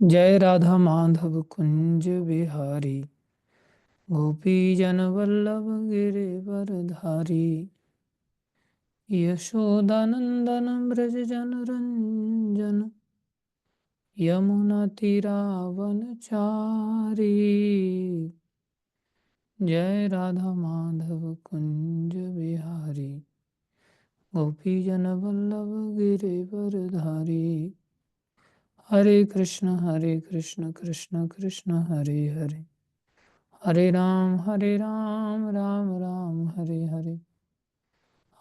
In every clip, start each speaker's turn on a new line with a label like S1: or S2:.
S1: जय राधा माधव कुंज बिहारी गोपी जन वल्लभ गिरिवरधारी यशोदानंदन ब्रज जन रंजन यमुना तीरावन चारी। जय राधा माधव कुंज बिहारी गोपी जन वल्लभ गिरिवरधारी। हरे कृष्ण कृष्ण कृष्ण हरे हरे, हरे राम राम राम हरे हरे।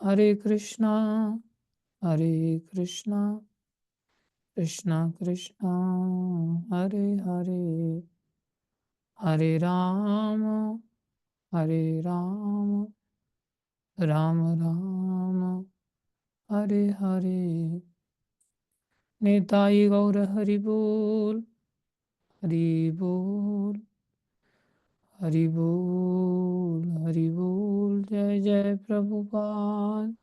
S1: हरे कृष्णा कृष्णा कृष्णा कृष्णा हरे हरे, हरे राम राम राम हरे हरे। निताई गौर हरि बोल, हरि बोल, हरि बोल, हरि बोल। जय जय प्रभुपाद,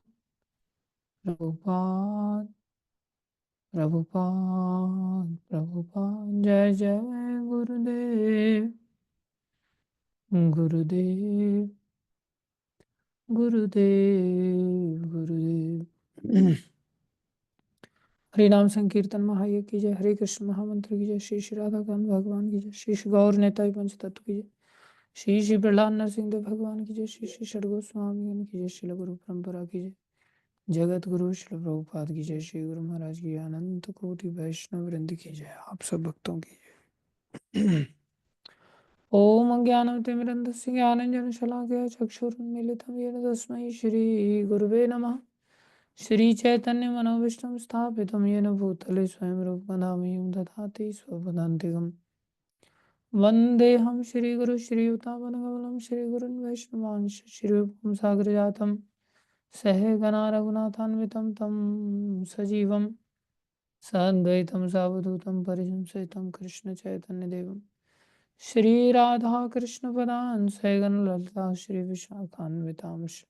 S1: प्रभुपाद, प्रभुपाद, प्रभुपाद। जय जय गुरुदेव, गुरुदेव, गुरुदेव, गुरुदेव। हरे नाम संकीर्तन महायज्ञ की जय, हरे कृष्ण महामंत्र की जय, श्री श्री राधा कांत भगवान की जय, श्री श्री गौर नेताजी पंच तत्व की जय, श्री श्री प्रहलाद नरसिंह देव भगवान की जय, श्री श्री षडगोस्वामी स्वामी की जय, श्री गुरु परंपरा की जय, जगत गुरु श्री प्रभुपाद की जय, श्री गुरु महाराज की अनंत कोटि वैष्णव वृंद की जय, आप सब भक्तों की जय। ओम अज्ञानतिमिरन्धस्य ज्ञानाञ्जनशलाकया चक्षुरुन्मीलितं येन तस्मै श्रीगुरुवे नमः। श्रीचैतन्यमनोभीष्टं स्थापितं येन भूतले स्वयं रूपं दधाति स्वपदान्तिकम्। वन्देऽहं श्रीगुरु श्रीयुतापदकमलं श्रीगुरुन् वैष्णवांश श्रीरूपं सागरजातं सहगणा रघुनाथान्वितं तं सजीवं साद्वैतं सावधूतं परिजनसहितं कृष्णचैतन्यदेवं श्री राधा कृष्ण पदान सैगन ललिता श्री विशाखान्वितांश।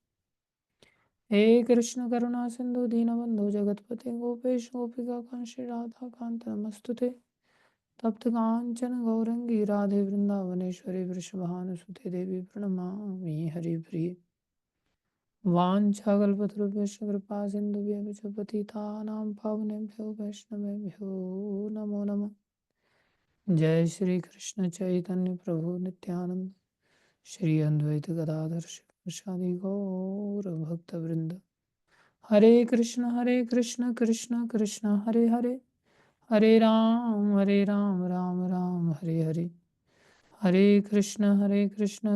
S1: हे कृष्ण करुणा सिंधु दीनबंधु जगतपते गोपेश गोपिका कांत श्री राधा कांत नमस्तुते। तप्त कांचन गौरंगी राधे वृंदावनेश्वरी वृषभानुसुते देवी प्रणमामि हरिप्रिये। वाञ्छाकल्पतरुभ्यश्च कृपा सिन्धुभ्यश्च पतितानां पावनेभ्यो वैष्णवेभ्यो नमो नमः। जय श्री कृष्ण चैतन्य प्रभु नित्यानंद, श्री अद्वैत गदाधर शिवासादि गौर भक्त वृंद। हरे कृष्ण कृष्ण कृष्ण हरे हरे, हरे राम राम राम हरे हरे। हरे कृष्ण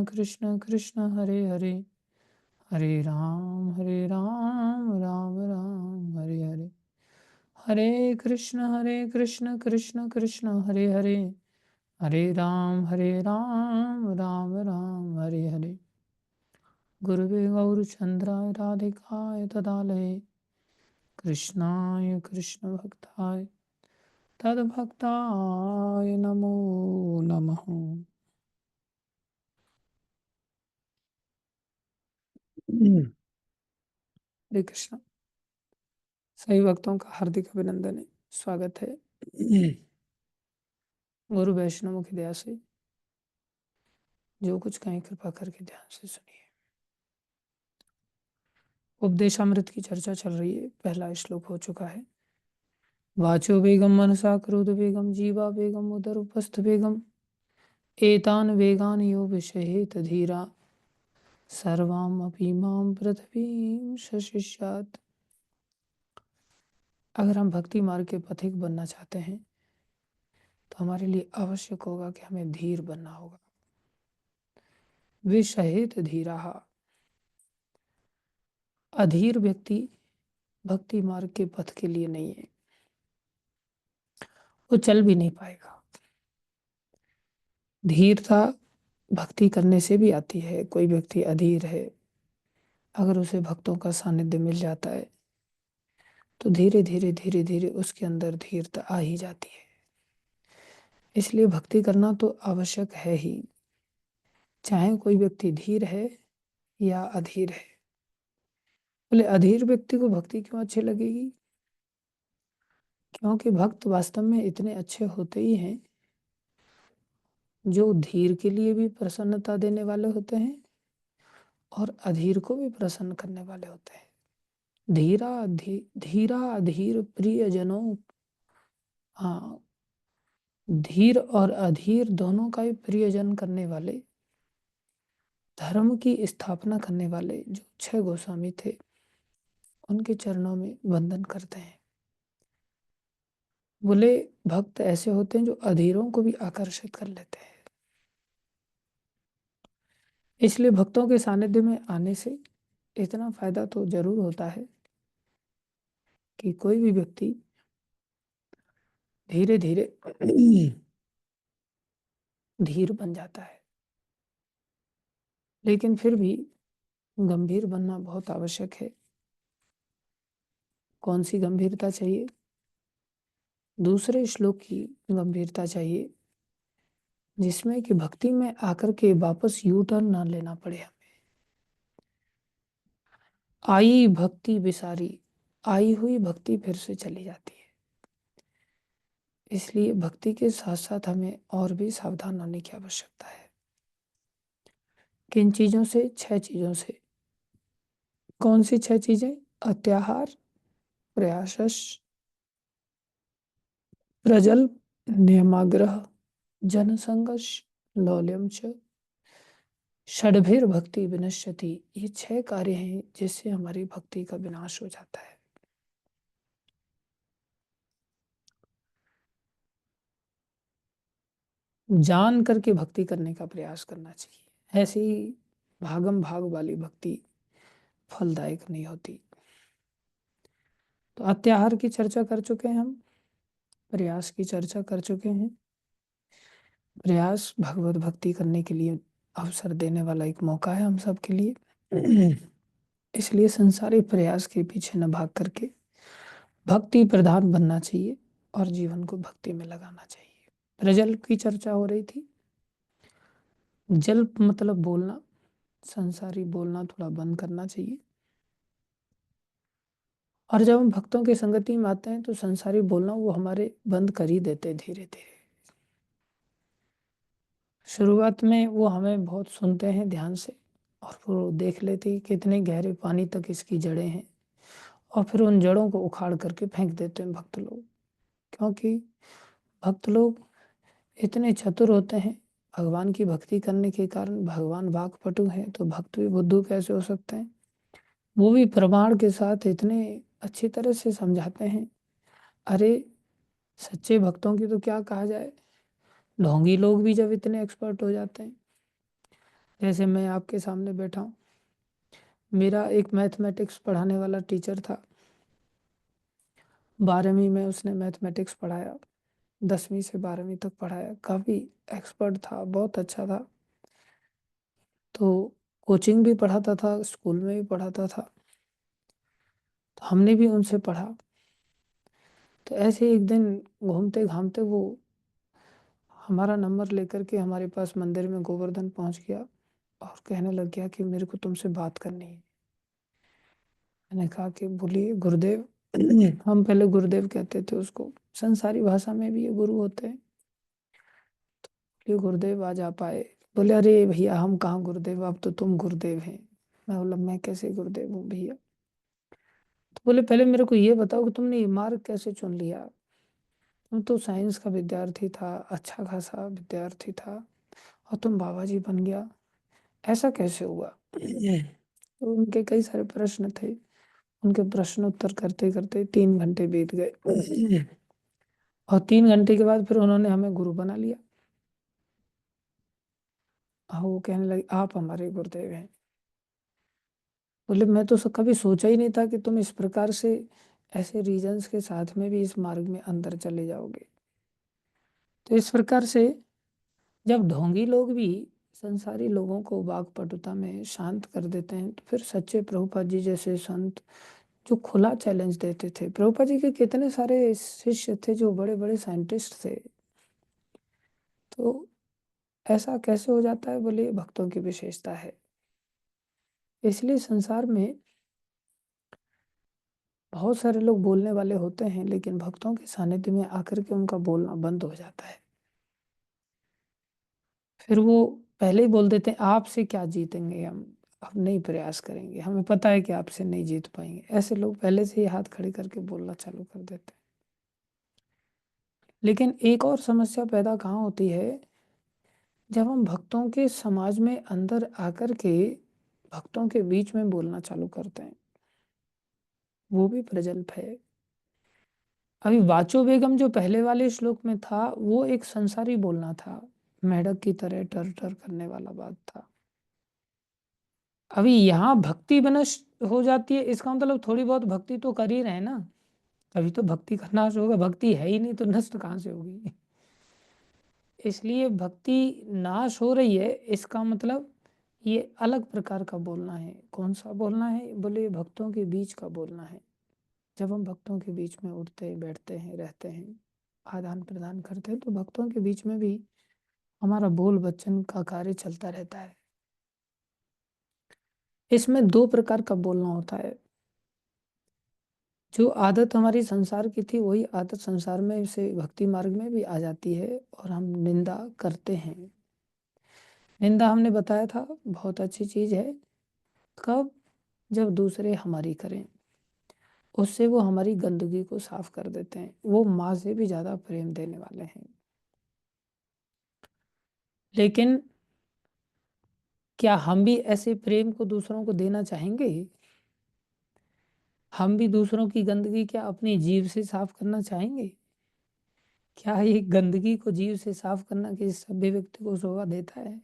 S1: कृष्ण कृष्ण हरे हरे, हरे राम राम राम हरे हरे। हरे कृष्ण कृष्ण कृष्ण हरे हरे, हरे राम राम राम हरे हरे। गुरुवे गौरचंद्राय राधिकाय तदालये कृष्णाय कृष्ण भक्ताय तद्भक्ताय नमो नमः। हरे कृष्ण। सभी भक्तों का हार्दिक अभिनंदन है, स्वागत है। गुरु वैष्णव की दया से जो कुछ कहें कृपा करके ध्यान से सुनिए। उपदेशामृत की चर्चा चल रही है, पहला श्लोक हो चुका है। वाचो वेगम मनसा क्रोध वेगम जीवा वेगम उदर उपस्थ वेगम एतान वेगान यो विषयेत धीरा सर्वाम अपि माम पृथ्वीं शशिष्यात्। अगर हम भक्ति मार्ग के पथिक बनना चाहते हैं तो हमारे लिए आवश्यक होगा कि हमें धीर बनना होगा। विषयेत धीरा, अधीर व्यक्ति भक्ति मार्ग के पथ के लिए नहीं है, वो चल भी नहीं पाएगा। धीरता भक्ति करने से भी आती है। कोई व्यक्ति अधीर है, अगर उसे भक्तों का सानिध्य मिल जाता है तो धीरे धीरे उसके अंदर धीरता आ ही जाती है। इसलिए भक्ति करना तो आवश्यक है ही, चाहे कोई व्यक्ति धीर है या अधीर है। बोले अधीर व्यक्ति को भक्ति क्यों अच्छी लगेगी? क्योंकि भक्त वास्तव में इतने अच्छे होते ही हैं जो धीर के लिए भी प्रसन्नता देने वाले होते हैं और अधीर को भी प्रसन्न करने वाले होते हैं। धीरा अधीर प्रियजनों, हाँ, धीर और अधीर दोनों का ही प्रियजन करने वाले, धर्म की स्थापना करने वाले जो 6 गोस्वामी थे, उनके चरणों में वंदन करते हैं। बोले भक्त ऐसे होते हैं जो अधीरों को भी आकर्षित कर लेते हैं। इसलिए भक्तों के सानिध्य में आने से इतना फायदा तो जरूर होता है कि कोई भी व्यक्ति धीरे धीरे धीर बन जाता है। लेकिन फिर भी गंभीर बनना बहुत आवश्यक है। कौन सी गंभीरता चाहिए? दूसरे श्लोक की गंभीरता चाहिए, जिसमें कि भक्ति में आकर के वापस यू टर्न ना लेना पड़े हमें। आई भक्ति विसारी, आई हुई भक्ति फिर से चली जाती है। इसलिए भक्ति के साथ साथ हमें और भी सावधान होने की आवश्यकता है। किन चीजों से? 6 चीजों से। कौन सी 6 चीजें? अत्याहार, प्रयासश, प्रजल, नियमाग्रह, जनसंगश, लौल्यम च, षड्भिर भक्ति विनश्यति। ये 6 कार्य हैं जिससे हमारी भक्ति का विनाश हो जाता है। जान करके भक्ति करने का प्रयास करना चाहिए। ऐसी भागम भाग वाली भक्ति फलदायक नहीं होती। तो अत्याहार की चर्चा कर चुके हैं हम, प्रयास की चर्चा कर चुके हैं। प्रयास भगवत भक्ति करने के लिए अवसर देने वाला एक मौका है हम सब के लिए। इसलिए संसारिक प्रयास के पीछे न भाग करके भक्ति प्रधान बनना चाहिए और जीवन को भक्ति में लगाना चाहिए। प्रजल की चर्चा हो रही थी। जल मतलब बोलना, संसारी बोलना थोड़ा बंद करना चाहिए। और जब हम भक्तों की संगति में आते हैं तो संसारी बोलना वो हमारे बंद कर ही देते धीरे धीरे। शुरुआत में वो हमें बहुत सुनते हैं ध्यान से, और फिर वो देख लेते हैं कितने गहरे पानी तक इसकी जड़ें हैं, और फिर उन जड़ों को उखाड़ करके फेंक देते हैं भक्त लोग। क्योंकि भक्त लोग इतने चतुर होते हैं, भगवान की भक्ति करने के कारण भगवान वाक्पटु हैं, तो भक्त भी बुद्धू कैसे हो सकते हैं? वो भी प्रमाण के साथ इतने अच्छी तरह से समझाते हैं। अरे सच्चे भक्तों की तो क्या कहा जाए, ढोंगी लोग भी जब इतने एक्सपर्ट हो जाते हैं। जैसे मैं आपके सामने बैठा हूँ, मेरा एक मैथमेटिक्स पढ़ाने वाला टीचर था। 12वीं में उसने मैथमेटिक्स पढ़ाया, 10वीं से 12वीं तक पढ़ाया। काफ़ी एक्सपर्ट था, बहुत अच्छा था। तो कोचिंग भी पढ़ाता था, स्कूल में भी पढ़ाता था, तो हमने भी उनसे पढ़ा। तो ऐसे एक दिन घूमते घामते वो हमारा नंबर लेकर के हमारे पास मंदिर में गोवर्धन पहुंच गया और कहने लग गया कि मेरे को तुमसे बात करनी है। मैंने कहा कि बोलिए गुरुदेव। हम पहले गुरुदेव कहते थे उसको, संसारी भाषा में भी ये गुरु होते हैं। बोलिए गुरुदेव, आज आप आए। बोले अरे भैया हम कहाँ गुरुदेव, अब तो तुम गुरुदेव हैं। मैं बोला मैं कैसे गुरुदेव हूँ भैया? तो बोले पहले मेरे को ये बताओ कि तुमने ये मार्ग कैसे चुन लिया? तुम तो साइंस का विद्यार्थी था, अच्छा खासा विद्यार्थी था, और तुम बाबा जी बन गया, ऐसा कैसे हुआ? तो उनके कई सारे प्रश्न थे। उनके प्रश्न उत्तर करते करते 3 घंटे बीत गए। और 3 घंटे के बाद फिर उन्होंने हमें गुरु बना लिया। वो कहने लगे आप हमारे गुरुदेव हैं। बोले मैं तो कभी सोचा ही नहीं था कि तुम इस प्रकार से ऐसे रीजंस के साथ में भी इस मार्ग में अंदर चले जाओगे। तो इस प्रकार से जब ढोंगी लोग भी संसारी लोगों को वाक्पटुता में शांत कर देते हैं, तो फिर सच्चे प्रभुपाद जी जैसे संत जो खुला चैलेंज देते थे। प्रभुपाद जी के कितने सारे शिष्य थे जो बड़े बड़े साइंटिस्ट थे। तो ऐसा कैसे हो जाता है? बोले भक्तों की विशेषता है। इसलिए संसार में बहुत सारे लोग बोलने वाले होते हैं, लेकिन भक्तों के सानिध्य में आकर के उनका बोलना बंद हो जाता है। फिर वो पहले ही बोल देते हैं, आपसे क्या जीतेंगे हम नहीं प्रयास करेंगे, हमें पता है कि आपसे नहीं जीत पाएंगे। ऐसे लोग पहले से ही हाथ खड़े करके बोलना चालू कर देते हैं। लेकिन एक और समस्या पैदा कहाँ होती है, जब हम भक्तों के समाज में अंदर आकर के भक्तों के बीच में बोलना चालू करते हैं। वो भी प्रजल्प है। अभी वाचो बेगम जो पहले वाले श्लोक में था, वो एक संसारी बोलना था, मेढक की तरह टर टर करने वाला बात था। अभी यहाँ भक्ति विनष्ट हो जाती है, इसका मतलब थोड़ी बहुत भक्ति तो कर ही रहे हैं ना, अभी तो भक्ति का नाश होगा, भक्ति है ही नहीं तो नष्ट कहाँ से होगी। इसलिए भक्ति नाश हो रही है, इसका मतलब ये अलग प्रकार का बोलना है। कौन सा बोलना है? बोले भक्तों के बीच का बोलना है। जब हम भक्तों के बीच में उठते बैठते हैं, रहते हैं, आदान प्रदान करते हैं, तो भक्तों के बीच में भी हमारा बोल वचन का कार्य चलता रहता है। इसमें दो प्रकार का बोलना होता है। जो आदत हमारी संसार की थी, वही आदत संसार में से भक्ति मार्ग में भी आ जाती है, और हम निंदा करते हैं। निंदा हमने बताया था बहुत अच्छी चीज है। कब? जब दूसरे हमारी करें, उससे वो हमारी गंदगी को साफ कर देते हैं। वो माँ से भी ज्यादा प्रेम देने वाले हैं। लेकिन क्या हम भी ऐसे प्रेम को दूसरों को देना चाहेंगे? हम भी दूसरों की गंदगी क्या अपनी जीभ से साफ करना चाहेंगे? क्या ये गंदगी को जीभ से साफ करना किसी सभ्य व्यक्ति को शोभा देता है?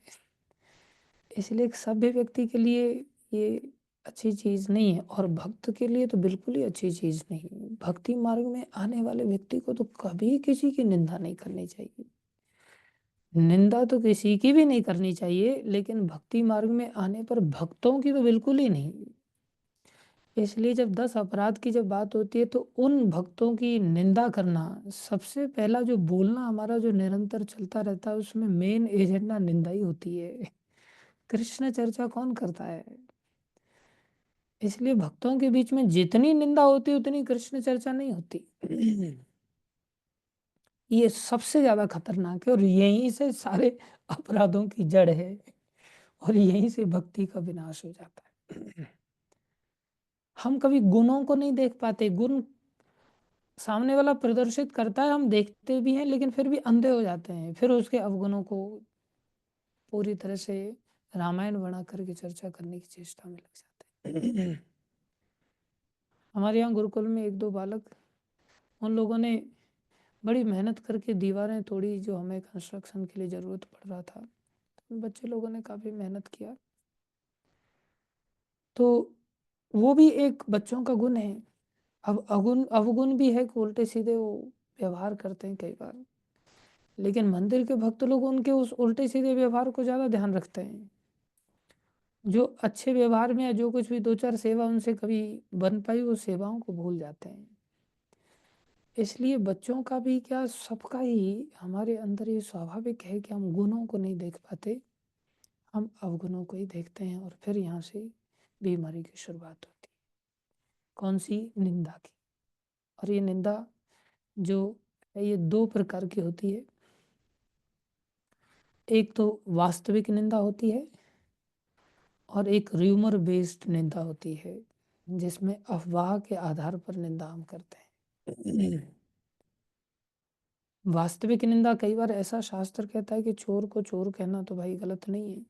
S1: इसलिए एक सभ्य व्यक्ति के लिए ये अच्छी चीज नहीं है, और भक्त के लिए तो बिल्कुल ही अच्छी चीज नहीं है। भक्ति मार्ग में आने वाले व्यक्ति को तो कभी किसी की निंदा नहीं करनी चाहिए। निंदा तो किसी की भी नहीं करनी चाहिए, लेकिन भक्ति मार्ग में आने पर भक्तों की तो बिल्कुल ही नहीं। इसलिए जब 10 अपराध की जब बात होती है, तो उन भक्तों की निंदा करना, सबसे पहला जो बोलना हमारा जो निरंतर चलता रहता है, उसमें मेन एजेंडा निंदा ही होती है। कृष्ण चर्चा कौन करता है? इसलिए भक्तों के बीच में जितनी निंदा होती है, उतनी कृष्ण चर्चा नहीं होती। ये सबसे ज्यादा खतरनाक है, और यहीं से सारे अपराधों की जड़ है, और यहीं से भक्ति का विनाश हो जाता है। हम कभी गुणों को नहीं देख पाते। गुण सामने वाला प्रदर्शित करता है, हम देखते भी हैं, लेकिन फिर भी अंधे हो जाते हैं। फिर उसके अवगुणों को पूरी तरह से रामायण बना करके चर्चा करने की चेष्टा में लग जाते हैं। हमारे यहाँ गुरुकुल में एक दो बालक, उन लोगों ने बड़ी मेहनत करके दीवारें तोड़ी, जो हमें कंस्ट्रक्शन के लिए ज़रूरत पड़ रहा था। तो बच्चे लोगों ने काफ़ी मेहनत किया। तो वो भी एक बच्चों का गुण है। अब अवगुण अवगुण भी है कि उल्टे सीधे वो व्यवहार करते हैं कई बार, लेकिन मंदिर के भक्त लोग उनके उस उल्टे सीधे व्यवहार को ज़्यादा ध्यान रखते हैं। जो अच्छे व्यवहार में, या जो कुछ भी दो चार सेवा उनसे कभी बन पाई, वो सेवाओं को भूल जाते हैं। इसलिए बच्चों का भी क्या, सबका ही हमारे अंदर ये स्वाभाविक है कि हम गुणों को नहीं देख पाते, हम अवगुणों को ही देखते हैं, और फिर यहाँ से बीमारी की शुरुआत होती है। कौन सी? निंदा की। और ये निंदा जो है, ये दो प्रकार की होती है। एक तो वास्तविक निंदा होती है, और एक र्यूमर बेस्ड निंदा होती है, जिसमें अफवाह के आधार पर निंदा हम करते हैं। वास्तविक निंदा, कई बार ऐसा शास्त्र कहता है कि चोर को चोर कहना तो भाई गलत नहीं है।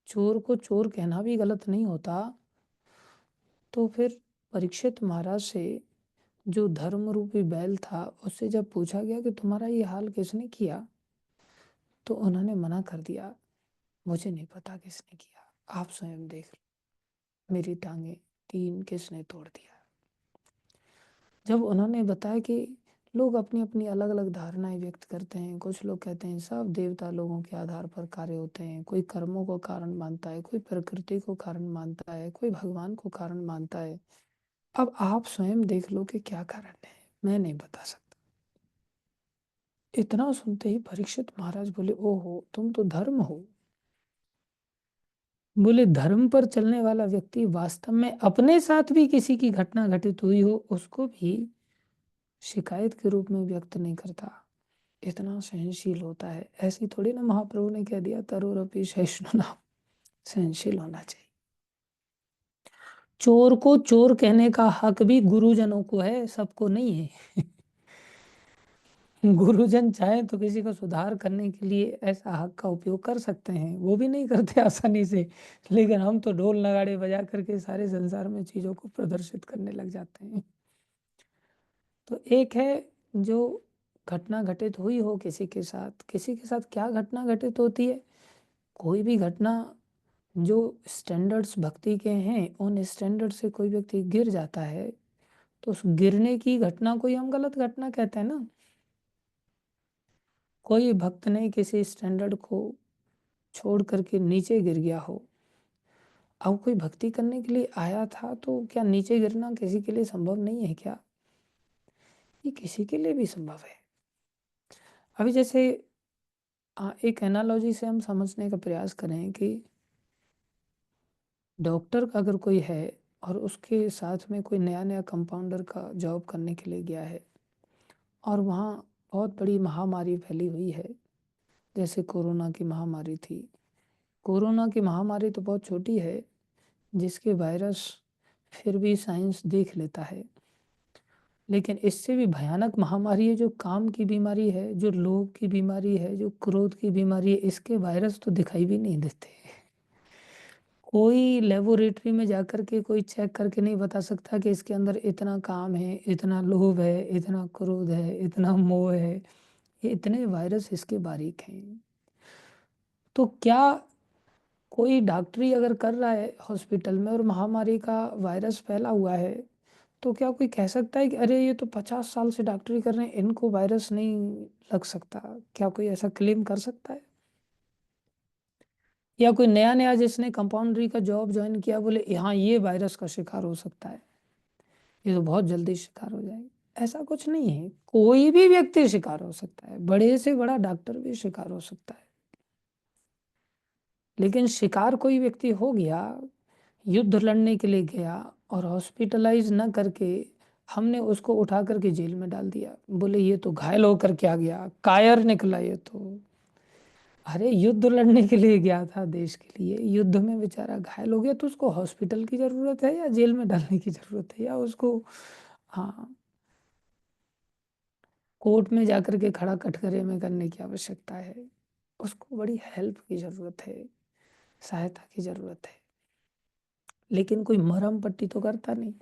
S1: चोर को चोर कहना भी गलत नहीं होता। तो फिर परीक्षित महाराज से जो धर्म रूपी बैल था, उससे जब पूछा गया कि तुम्हारा ये हाल किसने किया, तो उन्होंने मना कर दिया, मुझे नहीं पता किसने किया, आप स्वयं देख लो, मेरी टांगे तीन किसने तोड़ दिया। जब उन्होंने बताया कि लोग अपनी अपनी अलग अलग धारणाएं व्यक्त करते हैं, कुछ लोग कहते हैं सब देवता लोगों के आधार पर कार्य होते हैं, कोई कर्मों को कारण मानता है, कोई प्रकृति को कारण मानता है, कोई भगवान को कारण मानता है। अब आप स्वयं देख लो कि क्या कारण है, मैं नहीं बता सकता। इतना सुनते ही परीक्षित महाराज बोले, ओहो तुम तो धर्म हो। बोले धर्म पर चलने वाला व्यक्ति वास्तव में अपने साथ भी किसी की घटना घटित हुई हो उसको भी शिकायत के रूप में व्यक्त नहीं करता, इतना सहनशील होता है। ऐसी थोड़ी ना महाप्रभु ने कह दिया तरोरपि सहिष्णुना, सहनशील होना चाहिए। चोर को चोर कहने का हक भी गुरुजनों को है, सबको नहीं है। गुरुजन चाहे तो किसी को सुधार करने के लिए ऐसा हक का उपयोग कर सकते हैं, वो भी नहीं करते आसानी से। लेकिन हम तो ढोल नगाड़े बजा करके सारे संसार में चीजों को प्रदर्शित करने लग जाते हैं। तो एक है जो घटना घटित हुई हो किसी के साथ, किसी के साथ क्या घटना घटित होती है, कोई भी घटना जो स्टैंडर्ड्स भक्ति के हैं उन स्टैंडर्ड से कोई व्यक्ति गिर जाता है तो उस गिरने की घटना को ही हम गलत घटना कहते हैं ना। कोई भक्त ने किसी स्टैंडर्ड को छोड़ करके नीचे गिर गया हो, अब कोई भक्ति करने के लिए आया था तो क्या नीचे गिरना किसी के लिए संभव नहीं है क्या? ये किसी के लिए भी संभव है। अभी जैसे एक एनालॉजी से हम समझने का प्रयास करें कि डॉक्टर अगर कोई है और उसके साथ में कोई नया नया कंपाउंडर का जॉब करने के लिए गया है और वहाँ बहुत बड़ी महामारी फैली हुई है, जैसे कोरोना की महामारी थी। कोरोना की महामारी तो बहुत छोटी है, जिसके वायरस फिर भी साइंस देख लेता है, लेकिन इससे भी भयानक महामारी है जो काम की बीमारी है, जो लोभ की बीमारी है, जो क्रोध की बीमारी है, इसके वायरस तो दिखाई भी नहीं देते। कोई लेबोरेटरी में जाकर के कोई चेक करके नहीं बता सकता कि इसके अंदर इतना काम है, इतना लोभ है, इतना क्रोध है, इतना मोह है, ये इतने वायरस इसके बारीक हैं। तो क्या कोई डॉक्टरी अगर कर रहा है हॉस्पिटल में और महामारी का वायरस फैला हुआ है, तो क्या कोई कह सकता है कि अरे ये तो 50 साल से डॉक्टरी कर रहे हैं, इनको वायरस नहीं लग सकता? क्या कोई ऐसा क्लेम कर सकता है? या कोई नया नया जिसने कंपाउंडरी का जॉब ज्वाइन किया बोले हाँ ये वायरस का शिकार हो सकता है, ये तो बहुत जल्दी शिकार हो जाएगा? ऐसा कुछ नहीं है, कोई भी व्यक्ति शिकार हो सकता है, बड़े से बड़ा डॉक्टर भी शिकार हो सकता है। लेकिन शिकार कोई व्यक्ति हो गया, युद्ध लड़ने के लिए गया और हॉस्पिटलाइज न करके हमने उसको उठा करके जेल में डाल दिया, बोले ये तो घायल होकर के आ गया, कायर निकला ये तो। अरे युद्ध लड़ने के लिए गया था देश के लिए, युद्ध में बेचारा घायल हो गया तो उसको हॉस्पिटल की जरूरत है या जेल में डालने की जरूरत है, या उसको हाँ कोर्ट में जाकर के खड़ा कटघरे में करने की आवश्यकता है? उसको बड़ी हेल्प की जरूरत है, सहायता की जरूरत है। लेकिन कोई मरहम पट्टी तो करता नहीं,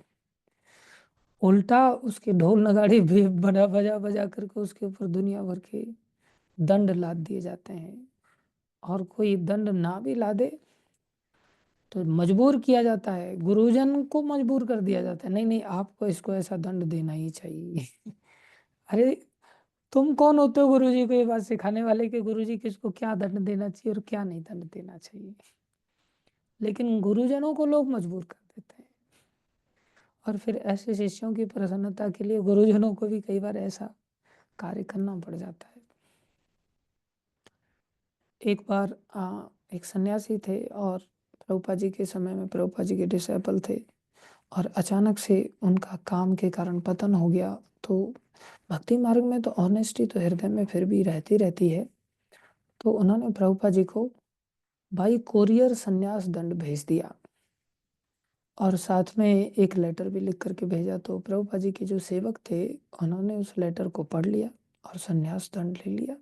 S1: उल्टा उसके ढोल नगाड़े भी बजा बजा बजा करके उसके ऊपर दुनिया भर के दंड लाद दिए जाते हैं। और कोई दंड ना भी ला दे तो मजबूर किया जाता है, गुरुजन को मजबूर कर दिया जाता है, नहीं नहीं आपको इसको ऐसा दंड देना ही चाहिए। अरे तुम कौन होते हो गुरुजी को ये बात सिखाने वाले कि गुरुजी किसको क्या दंड देना चाहिए और क्या नहीं दंड देना चाहिए? लेकिन गुरुजनों को लोग मजबूर कर देते हैं। और फिर ऐसे शिष्यों की प्रसन्नता के लिए गुरुजनों को भी कई बार ऐसा कार्य करना पड़ जाता है। एक बार एक सन्यासी थे और प्रभुपाद जी के समय में प्रभुपाद जी के डिसाइपल थे, और अचानक से उनका काम के कारण पतन हो गया। तो भक्ति मार्ग में तो ऑनेस्टी तो हृदय में फिर भी रहती रहती है, तो उन्होंने प्रभुपाद जी को बाई कोरियर संन्यास दंड भेज दिया और साथ में एक लेटर भी लिख करके भेजा। तो प्रभुपाद जी के जो सेवक थे उन्होंने उस लेटर को पढ़ लिया और संन्यास दंड ले लिया।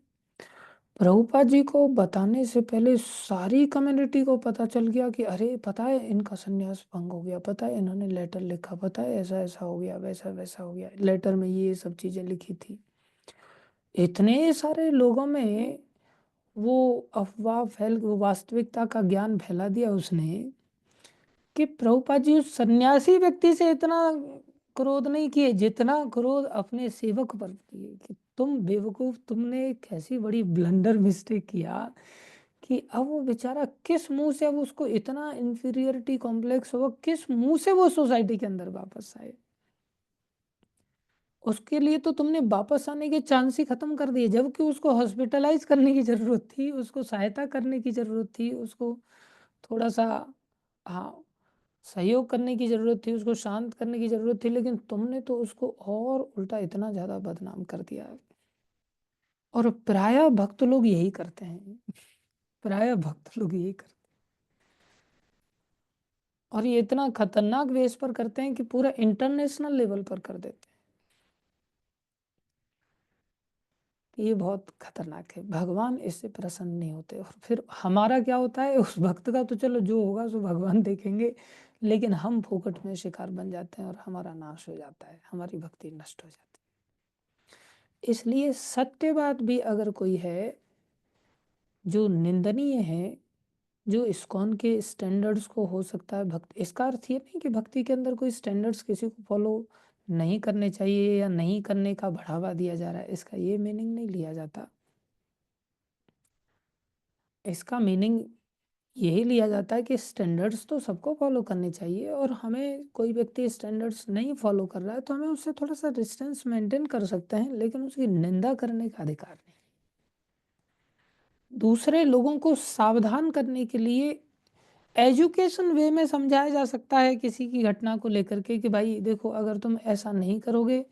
S1: प्रभुपाद जी को बताने से पहले सारी कम्युनिटी को पता चल गया कि अरे पता है इनका संन्यास भंग हो गया, पता है इन्होंने लेटर लिखा, पता है ऐसा ऐसा हो गया, वैसा वैसा हो गया, लेटर में ये सब चीजें लिखी थी। इतने सारे लोगों में वो अफवाह फैल, वो वास्तविकता का ज्ञान फैला दिया उसने कि प्रभुपाद जी उस सन्यासी व्यक्ति से इतना क्रोध नहीं किए जितना क्रोध अपने सेवक पर किए कि तुम बेवकूफ, तुमने कैसी बड़ी ब्लंडर मिस्टेक किया कि अब वो बेचारा किस मुंह से, अब उसको इतना इंफीरियरिटी कॉम्प्लेक्स हुआ, किस मुंह से वो सोसाइटी के अंदर वापस आए? उसके लिए तो तुमने वापस आने के चांस ही खत्म कर दिए, जबकि उसको हॉस्पिटलाइज करने की जरूरत थी, उसको सहायता करने की जरूरत थी, उसको थोड़ा सा, हाँ, सहयोग करने की ज़रूरत थी, उसको शांत करने की ज़रूरत थी, लेकिन तुमने तो उसको और उल्टा इतना ज़्यादा बदनाम कर दिया। और प्रायः भक्त लोग यही करते हैं, प्रायः भक्त लोग यही करते हैं। और ये इतना खतरनाक वेस पर करते हैं कि पूरा इंटरनेशनल लेवल पर कर देते हैं। ये बहुत खतरनाक है, भगवान इससे प्रसन्न नहीं होते। और फिर हमारा क्या होता है, उस भक्त का तो चलो जो होगा सो भगवान देखेंगे, लेकिन हम फोकट में शिकार बन जाते हैं और हमारा नाश हो जाता है, हमारी भक्ति नष्ट हो जाती है। इसलिए सत्य बात भी अगर कोई है जो निंदनीय है, जो इस्कॉन के स्टैंडर्ड्स को हो सकता है भक्ति, इसका अर्थ ये नहीं कि भक्ति के अंदर कोई स्टैंडर्ड्स किसी को फॉलो नहीं करने चाहिए या नहीं करने का बढ़ावा दिया जा रहा है, इसका ये मीनिंग नहीं लिया जाता। इसका मीनिंग यही लिया जाता है कि स्टैंडर्ड्स तो सबको फॉलो करने चाहिए, और हमें कोई व्यक्ति स्टैंडर्ड्स नहीं फॉलो कर रहा है तो हमें उससे थोड़ा सा डिस्टेंस मेंटेन कर सकते हैं, लेकिन उसकी निंदा करने का अधिकार नहीं। दूसरे लोगों को सावधान करने के लिए एजुकेशन वे में समझाया जा सकता है किसी की घटना को लेकर के कि भाई देखो, अगर तुम ऐसा नहीं करोगे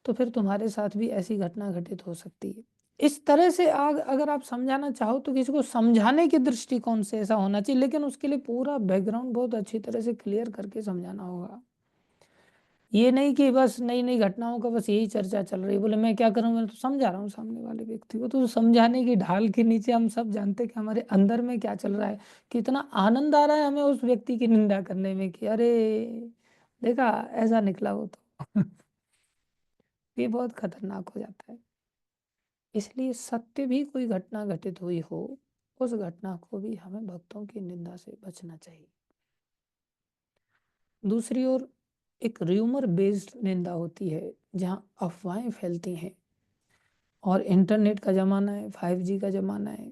S1: तो फिर तुम्हारे साथ भी ऐसी घटना घटित हो सकती है। इस तरह से अगर आप समझाना चाहो तो किसी को समझाने के दृष्टिकोण से ऐसा होना चाहिए, लेकिन उसके लिए पूरा बैकग्राउंड बहुत अच्छी तरह से क्लियर करके समझाना होगा। ये नहीं कि बस नई नई घटनाओं का बस यही चर्चा चल रही है, बोले मैं क्या करूं, मैं तो समझा रहा हूँ सामने वाले व्यक्ति को। तो समझाने की ढाल के नीचे हम सब जानते हैं कि हमारे अंदर में क्या चल रहा है, कितना आनंद आ रहा है हमें उस व्यक्ति की निंदा करने में कि अरे देखा ऐसा निकला वो तो ये बहुत खतरनाक हो जाता है। इसलिए सत्य भी कोई घटना घटित हुई हो, उस घटना को भी हमें भक्तों की निंदा से बचना चाहिए। दूसरी ओर एक र्यूमर बेस्ड निंदा होती है, जहाँ अफवाहें फैलती हैं। और इंटरनेट का ज़माना है, 5G का ज़माना है।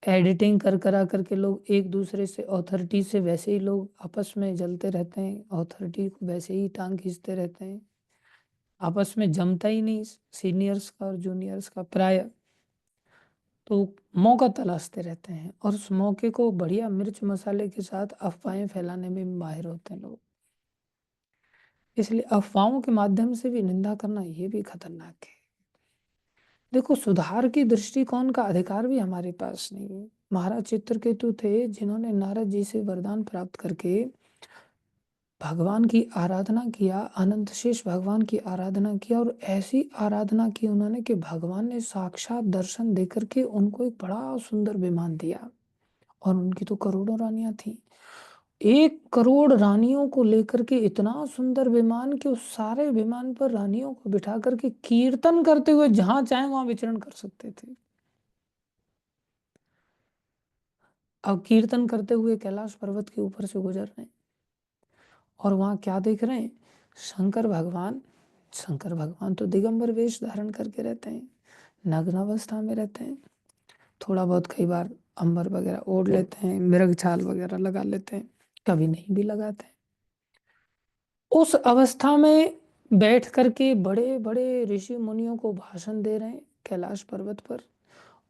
S1: एडिटिंग करा करके लोग एक दूसरे से, अथॉरिटी से वैसे ही लोग आपस में जलते रहते हैं, अथॉरिटी को वैसे ही टांग खींचते रहते हैं। आपस में जमता ही नहीं सीनियर्स का और जूनियर्स का, प्राय तो मौका तलाशते रहते हैं, और उस मौके को बढ़िया मिर्च मसाले के साथ अफवाहें फैलाने में माहिर होते हैं लोग। इसलिए अफवाहों के माध्यम से भी निंदा करना ये भी खतरनाक है। देखो, सुधार की दृष्टिकोण का अधिकार भी हमारे पास नहीं है। महाराज चित्रकेतु थे जिन्होंने नारद जी से वरदान प्राप्त करके भगवान की आराधना किया, अनंत शेष भगवान की आराधना किया, और ऐसी आराधना की उन्होंने कि भगवान ने साक्षात दर्शन देकर के उनको एक बड़ा सुंदर विमान दिया। और उनकी तो करोड़ों रानियां थीं। 1 करोड़ रानियों को लेकर के इतना सुंदर विमान कि उस सारे विमान पर रानियों को बिठा करके कीर्तन करते हुए जहां चाहे वहां विचरण कर सकते थे। अब कीर्तन करते हुए कैलाश पर्वत के ऊपर से गुजर रहे हैं, और वहां क्या देख रहे हैं, शंकर भगवान। शंकर भगवान तो दिगंबर वेश धारण करके रहते हैं, नग्न अवस्था में रहते हैं। थोड़ा बहुत कई बार अंबर वगैरह ओढ़ लेते हैं, मृग छाल वगैरह लगा लेते हैं, कभी नहीं भी लगाते हैं। उस अवस्था में बैठ करके बड़े बड़े ऋषि मुनियों को भाषण दे रहे हैं कैलाश पर्वत पर,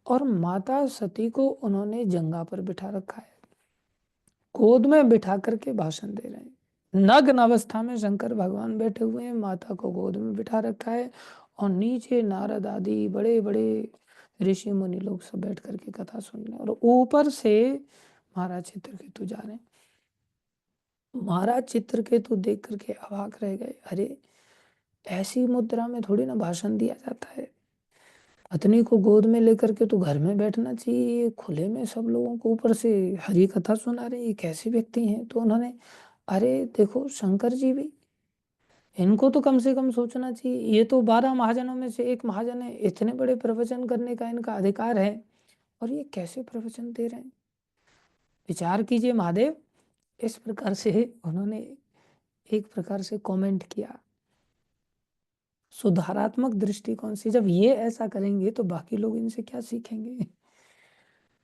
S1: और माता सती को उन्होंने जंगा पर बिठा रखा है, गोद में बिठा करके भाषण दे रहे हैं। नग्न अवस्था में शंकर भगवान बैठे हुए हैं, माता को गोद में बिठा रखा है, और नीचे नारद आदि बड़े बड़े ऋषि मुनि लोग सब बैठ करके कथा सुन रहे हैं, और ऊपर से महाराज चित्रकेतु जा रहे हैं। महाराज चित्रकेतु देख करके अवाक रह गए, अरे ऐसी मुद्रा में थोड़ी ना भाषण दिया जाता है। पत्नी को गोद में लेकर के तो घर में बैठना चाहिए, खुले में सब लोगों को ऊपर से हरी कथा सुना रहे, ये कैसे व्यक्ति हैं। तो उन्होंने, अरे देखो शंकर जी भी, इनको तो कम से कम सोचना चाहिए, ये तो 12 महाजनों में से एक महाजन है, इतने बड़े प्रवचन करने का इनका अधिकार है, और ये कैसे प्रवचन दे रहे हैं, विचार कीजिए महादेव। इस प्रकार से उन्होंने एक प्रकार से कमेंट किया सुधारात्मक दृष्टिकोण से। जब ये ऐसा करेंगे तो बाकी लोग इनसे क्या सीखेंगे।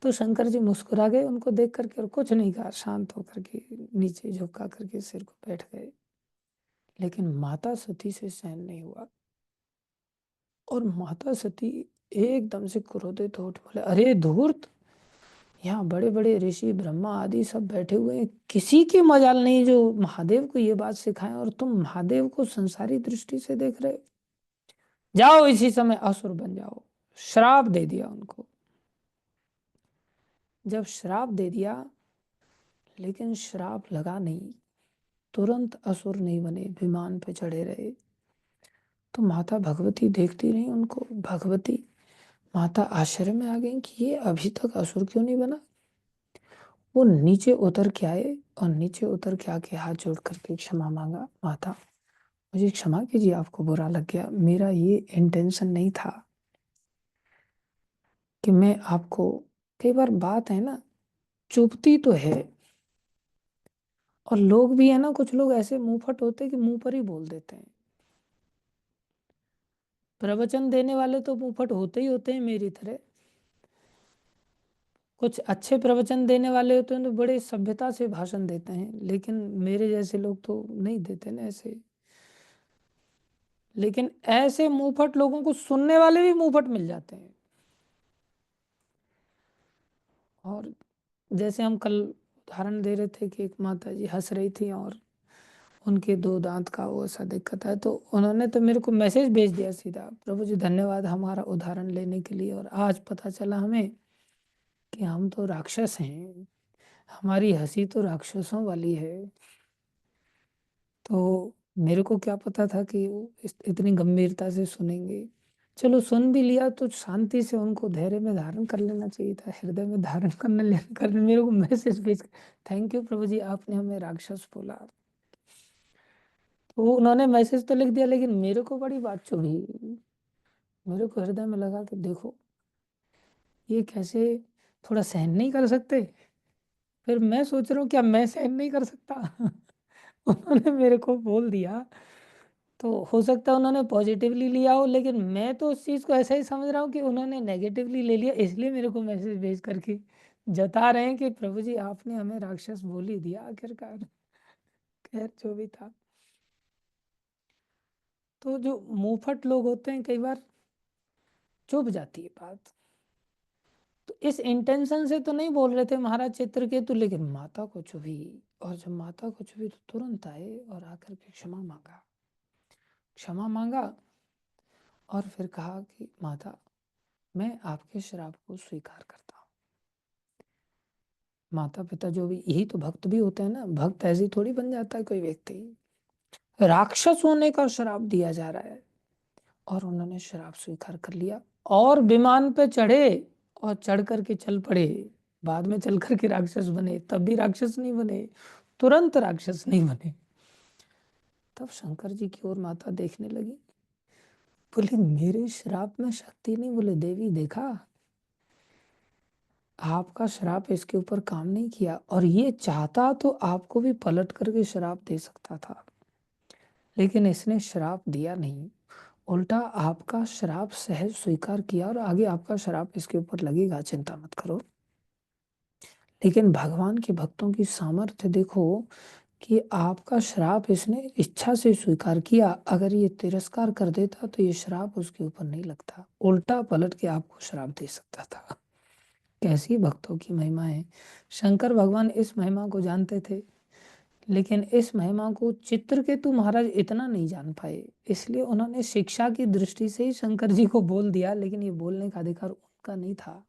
S1: तो शंकर जी मुस्कुरा गए उनको देख करके, और कुछ नहीं कहा, शांत होकर के नीचे झुका करके सिर को बैठ गए। लेकिन माता सती से सहन नहीं हुआ, और माता सती एकदम से क्रोधित हो उठ बोले, अरे धूर्त, यहाँ बड़े बड़े ऋषि ब्रह्मा आदि सब बैठे हुए हैं, किसी की मजाल नहीं जो महादेव को ये बात सिखाएं, और तुम महादेव को संसारी दृष्टि से देख रहे हो। जाओ इसी समय असुर बन जाओ। श्राप दे दिया उनको। जब श्राप दे दिया, लेकिन श्राप लगा नहीं, तुरंत असुर नहीं बने, विमान पे चढ़े रहे। तो माता भगवती देखती रही उनको। भगवती माता आश्चर्य में आ गई कि ये अभी तक असुर क्यों नहीं बना। वो नीचे उतर के आए, और नीचे उतर के आके हाथ जोड़ करके क्षमा मांगा, माता मुझे क्षमा कीजिए, आपको बुरा लग गया, मेरा ये इंटेंशन नहीं था कि मैं आपको। कई बार बात है ना, चुभती तो है, और लोग भी है ना, कुछ लोग ऐसे मुंहफट होते हैं कि मुंह पर ही बोल देते हैं। प्रवचन देने वाले तो मुंहफट होते ही होते हैं मेरी तरह। कुछ अच्छे प्रवचन देने वाले होते हैं तो बड़े सभ्यता से भाषण देते हैं, लेकिन मेरे जैसे लोग तो नहीं देते ना ऐसे। लेकिन ऐसे मुंहफट लोगों को सुनने वाले भी मुंहफट मिल जाते हैं। और जैसे हम कल उदाहरण दे रहे थे कि एक माता जी हंस रही थी और उनके दो दांत का वो ऐसा दिक्कत है, तो उन्होंने तो मेरे को मैसेज भेज दिया सीधा, प्रभु जी धन्यवाद हमारा उदाहरण लेने के लिए, और आज पता चला हमें कि हम तो राक्षस हैं, हमारी हंसी तो राक्षसों वाली है। तो मेरे को क्या पता था कि वो इतनी गंभीरता से सुनेंगे। चलो सुन भी लिया तो शांति से उनको धैर्य में धारण कर लेना चाहिए था, हृदय में धारण करने लेना कर मेरे को मैसेज भेज, थैंक यू प्रभु जी आपने हमें राक्षस बोला। तो उन्होंने मैसेज तो लिख दिया, लेकिन मेरे को बड़ी बात चुभी। मेरे को हृदय में लगा कि देखो ये कैसे, थोड़ा सहन नहीं कर सकते। फिर मैं सोच रहा हूँ क्या मैं सहन नहीं कर सकता। उन्होंने मेरे को बोल दिया, तो हो सकता है उन्होंने पॉजिटिवली लिया हो, लेकिन मैं तो उस चीज़ को ऐसा ही समझ रहा हूँ कि उन्होंने नेगेटिवली ले लिया, इसलिए मेरे को मैसेज भेज करके जता रहे हैं कि प्रभु जी आपने हमें राक्षस बोल ही दिया आखिरकार। खैर जो भी था। तो जो मुंहफट लोग होते हैं कई बार चुभ जाती है बात। तो इस इंटेंशन से तो नहीं बोल रहे थे महाराज चित्रकेतु, लेकिन माता को चुभी। और जब माता को चुभी तो तुरंत आए और आकर के क्षमा मांगा। क्षमा मांगा और फिर कहा कि माता मैं आपके श्राप को स्वीकार करता हूँ। माता पिता जो भी, यही तो भक्त भी होते हैं ना। भक्त ऐसे ही थोड़ी बन जाता है कोई व्यक्ति। राक्षस होने का श्राप दिया जा रहा है, और उन्होंने श्राप स्वीकार कर लिया और विमान पे चढ़े, और चढ़ करके चल पड़े। बाद में चल करके राक्षस बने, तब भी राक्षस नहीं बने, तुरंत राक्षस नहीं बने। तब शंकर जी की ओर माता देखने लगी, बोले मेरे श्राप में शक्ति नहीं। बोले देवी देखा, आपका श्राप इसके ऊपर काम नहीं किया, और ये चाहता तो आपको भी पलट करके श्राप दे सकता था, लेकिन इसने श्राप दिया नहीं। उल्टा आपका श्राप सहज स्वीकार किया, और आगे आपका श्राप इसके ऊपर लगेगा, चिंता मत करो। लेकिन भगवान के भक्तों की सामर्थ्य देखो कि आपका श्राप इसने इच्छा से स्वीकार किया। अगर ये तिरस्कार कर देता तो ये श्राप उसके ऊपर नहीं लगता, उल्टा पलट के आपको श्राप दे सकता था। कैसी भक्तों की महिमा है। शंकर भगवान इस महिमा को जानते थे, लेकिन इस महिमा को चित्रकेतु महाराज इतना नहीं जान पाए, इसलिए उन्होंने शिक्षा की दृष्टि से ही शंकर जी को बोल दिया, लेकिन ये बोलने का अधिकार उनका नहीं था।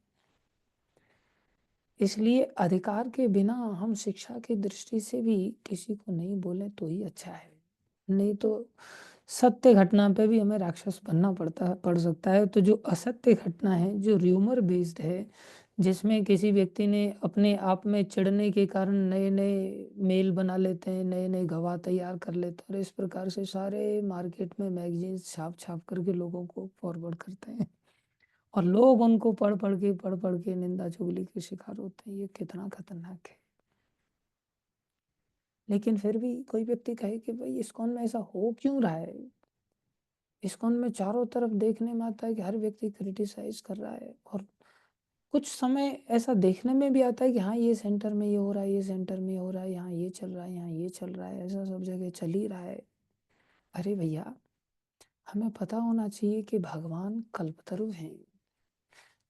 S1: इसलिए अधिकार के बिना हम शिक्षा की दृष्टि से भी किसी को नहीं बोले तो ही अच्छा है। नहीं तो सत्य घटना पे भी हमें राक्षस बनना पड़ सकता है। तो जो असत्य घटना है, जो र्यूमर बेस्ड है, जिसमें किसी व्यक्ति ने अपने आप में चिढ़ने के कारण नए नए मेल बना लेते हैं, नए नए गवाह तैयार कर लेते हैं, और इस प्रकार से सारे मार्केट में मैगजीन छाप छाप करके लोगों को फॉरवर्ड करते हैं, और लोग उनको पढ़ पढ़ के निंदा चुगली के शिकार होते हैं। ये कितना खतरनाक है। लेकिन फिर भी कोई व्यक्ति कहे कि भाई इस्कॉन में ऐसा हो क्यों रहा है। इस्कॉन में चारों तरफ देखने में आता है कि हर व्यक्ति क्रिटिसाइज कर रहा है, और कुछ समय ऐसा देखने में भी आता है कि हाँ ये सेंटर में ये हो रहा है, ये सेंटर में हो रहा है, यहाँ ये चल रहा है, यहाँ ये चल रहा है, ऐसा सब जगह चल ही रहा है। अरे भैया, हमें पता होना चाहिए कि भगवान कल्पतरु हैं।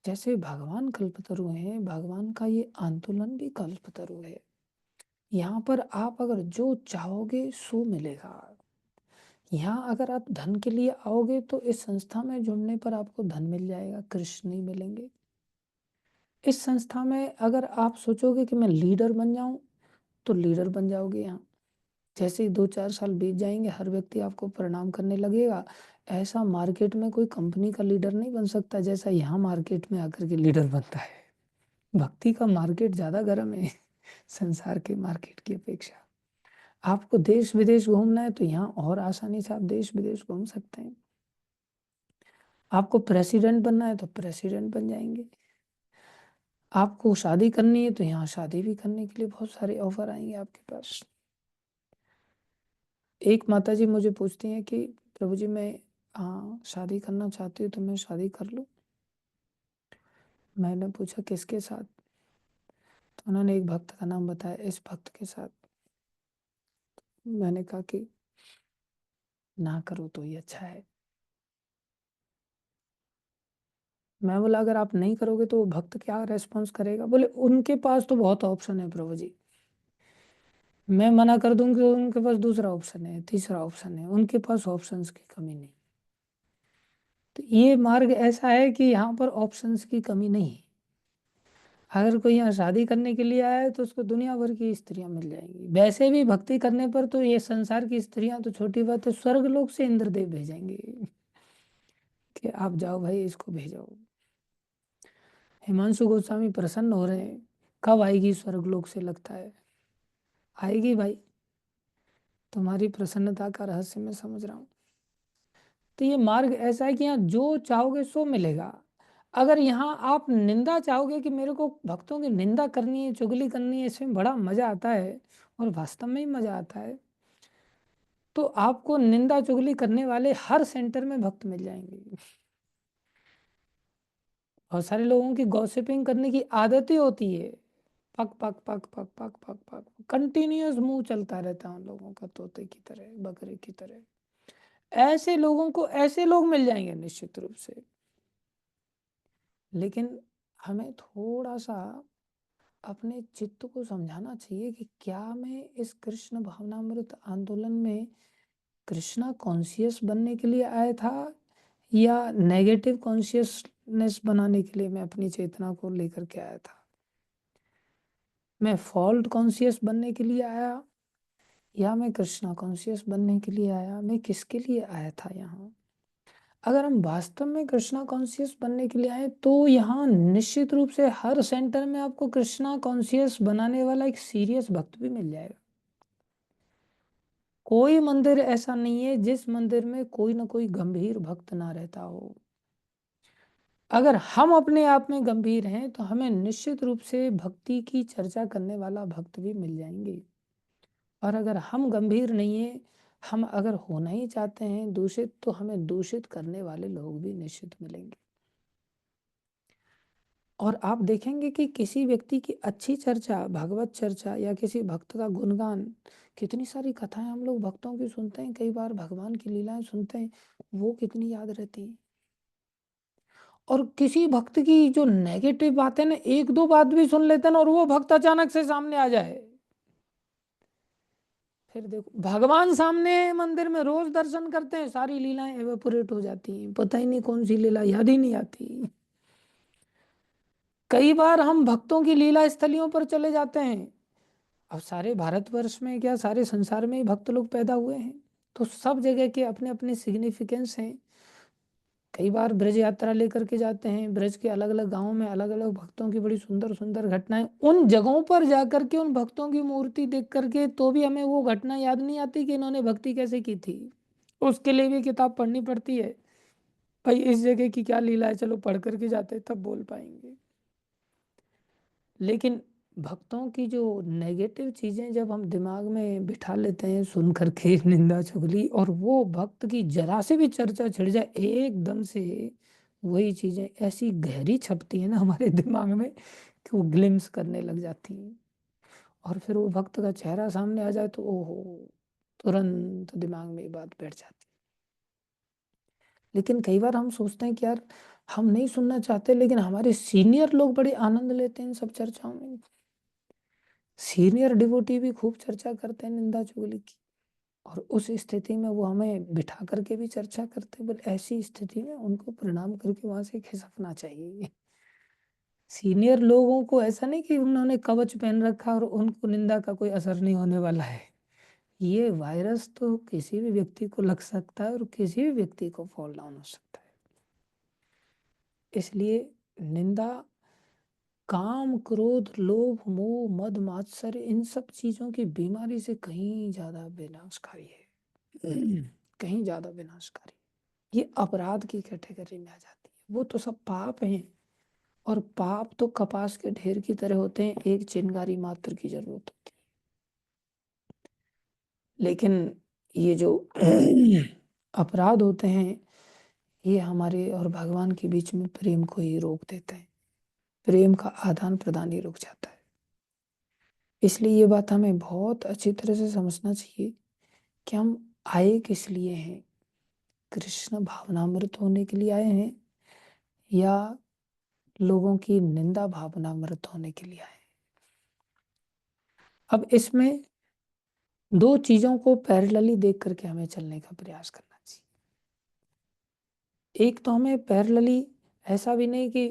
S1: जैसे भगवान कल्पतरु हैं, भगवान का ये आंदोलन भी कल्पतरु है। यहाँ पर आप अगर जो चाहोगे सो मिलेगा। यहाँ अगर आप धन के लिए आओगे तो इस संस्था में जुड़ने पर आपको धन मिल जाएगा, कृष्ण नहीं मिलेंगे। इस संस्था में अगर आप सोचोगे कि मैं लीडर बन जाऊं तो लीडर बन जाओगे यहाँ। जैसे ही 2-4 साल बीत जाएंगे हर व्यक्ति आपको प्रणाम करने लगेगा। ऐसा मार्केट में कोई कंपनी का लीडर नहीं बन सकता जैसा यहाँ मार्केट में आकर के लीडर बनता है। भक्ति का मार्केट ज़्यादा गर्म है संसार के मार्केट की अपेक्षा। आपको देश विदेश घूमना है तो यहाँ और आसानी से आप देश विदेश घूम सकते हैं। आपको प्रेसिडेंट बनना है तो प्रेसिडेंट बन जाएंगे। आपको शादी करनी है तो यहाँ शादी भी करने के लिए बहुत सारे ऑफर आएंगे आपके पास। एक माताजी मुझे पूछती हैं कि प्रभु जी मैं शादी करना चाहती हूँ तो मैं शादी कर लूँ। मैंने पूछा किसके साथ, तो उन्होंने एक भक्त का नाम बताया, इस भक्त के साथ। मैंने कहा कि ना करो तो ही अच्छा है। मैं बोला अगर आप नहीं करोगे तो वो भक्त क्या रेस्पॉन्स करेगा? बोले उनके पास तो बहुत ऑप्शन है प्रभु जी, मैं मना कर दूंगी तो उनके पास दूसरा ऑप्शन है, तीसरा ऑप्शन है, उनके पास ऑप्शंस की कमी नहीं। तो ये मार्ग ऐसा है कि यहाँ पर ऑप्शंस की कमी नहीं है। अगर कोई यहाँ शादी करने के लिए आया है तो उसको दुनिया भर की स्त्रियां मिल जाएंगी। वैसे भी भक्ति करने पर तो ये संसार की स्त्रियां तो छोटी बात है, स्वर्ग लोक से इंद्रदेव भेजेंगे कि आप जाओ भाई इसको भेजो। हिमांशु गोस्वामी प्रसन्न हो रहे हैं, कब आएगी स्वर्ग लोक से? लगता है आएगी भाई, तुम्हारी प्रसन्नता का रहस्य मैं समझ रहा हूँ। तो ये मार्ग ऐसा है कि यहाँ जो चाहोगे सो मिलेगा। अगर यहाँ आप निंदा चाहोगे कि मेरे को भक्तों की निंदा करनी है, चुगली करनी है, इसमें बड़ा मजा आता है और वास्तव में ही मजा आता है, तो आपको निंदा चुगली करने वाले हर सेंटर में भक्त मिल जाएंगे। बहुत सारे लोगों की गॉसिपिंग करने की आदत ही होती है। पक पक पक पक पक पक पक कंटिन्यूअस मुंह चलता रहता है उन लोगों का, तोते की तरह, बकरे की तरह। ऐसे लोगों को ऐसे लोग मिल जाएंगे निश्चित रूप से। लेकिन हमें थोड़ा सा अपने चित्त को समझाना चाहिए कि क्या मैं इस कृष्ण भावनामृत आंदोलन में कृष्णा कॉन्शियस बनने के लिए आया था या नेगेटिव कॉन्शियसनेस बनाने के लिए मैं अपनी चेतना को लेकर के आया था। मैं फॉल्ट कॉन्शियस बनने के लिए आया या मैं कृष्णा कॉन्शियस बनने के लिए आया? मैं किसके लिए आया था यहाँ? अगर हम वास्तव में कृष्णा कॉन्शियस बनने के लिए आए तो यहाँ निश्चित रूप से हर सेंटर में आपको कृष्णा कॉन्शियस बनाने वाला एक सीरियस भक्त भी मिल जाएगा। कोई मंदिर ऐसा नहीं है जिस मंदिर में कोई ना कोई गंभीर भक्त ना रहता हो। अगर हम अपने आप में गंभीर हैं तो हमें निश्चित रूप से भक्ति की चर्चा करने वाला भक्त भी मिल जाएंगे। और अगर हम गंभीर नहीं है, हम अगर होना ही चाहते हैं दूषित, तो हमें दूषित करने वाले लोग भी निश्चित मिलेंगे। और आप देखेंगे कि किसी व्यक्ति की अच्छी चर्चा, भगवत चर्चा या किसी भक्त का गुणगान, कितनी सारी कथाएं हम लोग भक्तों की सुनते हैं, कई बार भगवान की लीलाएं सुनते हैं, वो कितनी याद रहती हैं। और किसी भक्त की जो नेगेटिव बातें ना, एक दो बात भी सुन लेते हैं ना और वो भक्त अचानक से सामने आ जाए, फिर देखो भगवान सामने मंदिर में रोज दर्शन करते हैं, सारी लीलाएं एवेपोरेट हो जाती हैं, पता ही नहीं कौन सी लीला याद ही नहीं आती। कई बार हम भक्तों की लीला स्थलियों पर चले जाते हैं। अब सारे भारतवर्ष में क्या सारे संसार में ही भक्त लोग पैदा हुए हैं, तो सब जगह के अपने अपने सिग्निफिकेंस हैं। कई बार ब्रज यात्रा लेकर के जाते हैं, ब्रज के अलग अलग गांवों में अलग अलग भक्तों की बड़ी सुंदर सुंदर घटनाएं, उन जगहों पर जाकर के उन भक्तों की मूर्ति देख करके तो भी हमें वो घटना याद नहीं आती कि इन्होंने भक्ति कैसे की थी। उसके लिए भी किताब पढ़नी पड़ती है, भाई इस जगह की क्या लीला है, चलो पढ़ करके जाते तब बोल पाएंगे। लेकिन भक्तों की जो नेगेटिव चीजें जब हम दिमाग में बिठा लेते हैं सुन करके निंदा चुगली, और वो भक्त की जरा से भी चर्चा छिड़ जाए एकदम से वही चीजें ऐसी गहरी छपती है ना हमारे दिमाग में कि वो ग्लिम्स करने लग जाती हैं। और फिर वो भक्त का चेहरा सामने आ जाए तो ओहो, तुरंत दिमाग में ये बात बैठ जाती है। लेकिन कई बार हम सोचते हैं कि यार हम नहीं सुनना चाहते, लेकिन हमारे सीनियर लोग बड़े आनंद लेते हैं इन सब चर्चाओं में। सीनियर डिवोटी भी खूब चर्चा करते हैं निंदा चुगली की, और उस स्थिति में वो हमें बिठा करके भी चर्चा करते हैं। बोले ऐसी स्थिति में उनको प्रणाम करके वहां से खिसकना चाहिए। सीनियर लोगों को ऐसा नहीं कि उन्होंने कवच पहन रखा और उनको निंदा का कोई असर नहीं होने वाला है। ये वायरस तो किसी भी व्यक्ति को लग सकता है और किसी भी व्यक्ति को फॉल डाउन हो सकता है। इसलिए निंदा काम, क्रोध, लोभ, मोह, मद, मात्सर्य, इन सब चीजों की बीमारी से कहीं ज्यादा विनाशकारी है। कहीं ज्यादा विनाशकारी। ये अपराध की कैटेगरी में आ जाती है। वो तो सब पाप हैं, और पाप तो कपास के ढेर की तरह होते हैं, एक चिंगारी मात्र की जरूरत होती है। लेकिन ये जो अपराध होते हैं, ये हमारे और भगवान के बीच में प्रेम को ही रोक देते हैं। प्रेम का आदान प्रदान ही रुक जाता है। इसलिए ये बात हमें बहुत अच्छी तरह से समझना चाहिए कि हम आए किस लिए हैं। कृष्ण भावनामृत होने के लिए आए हैं, या लोगों की निंदा भावनामृत होने के लिए आए हैं। अब इसमें दो चीजों को पैरेलली देख करके हमें चलने का प्रयास करना चाहिए। एक तो हमें पैरेलली, ऐसा भी नहीं कि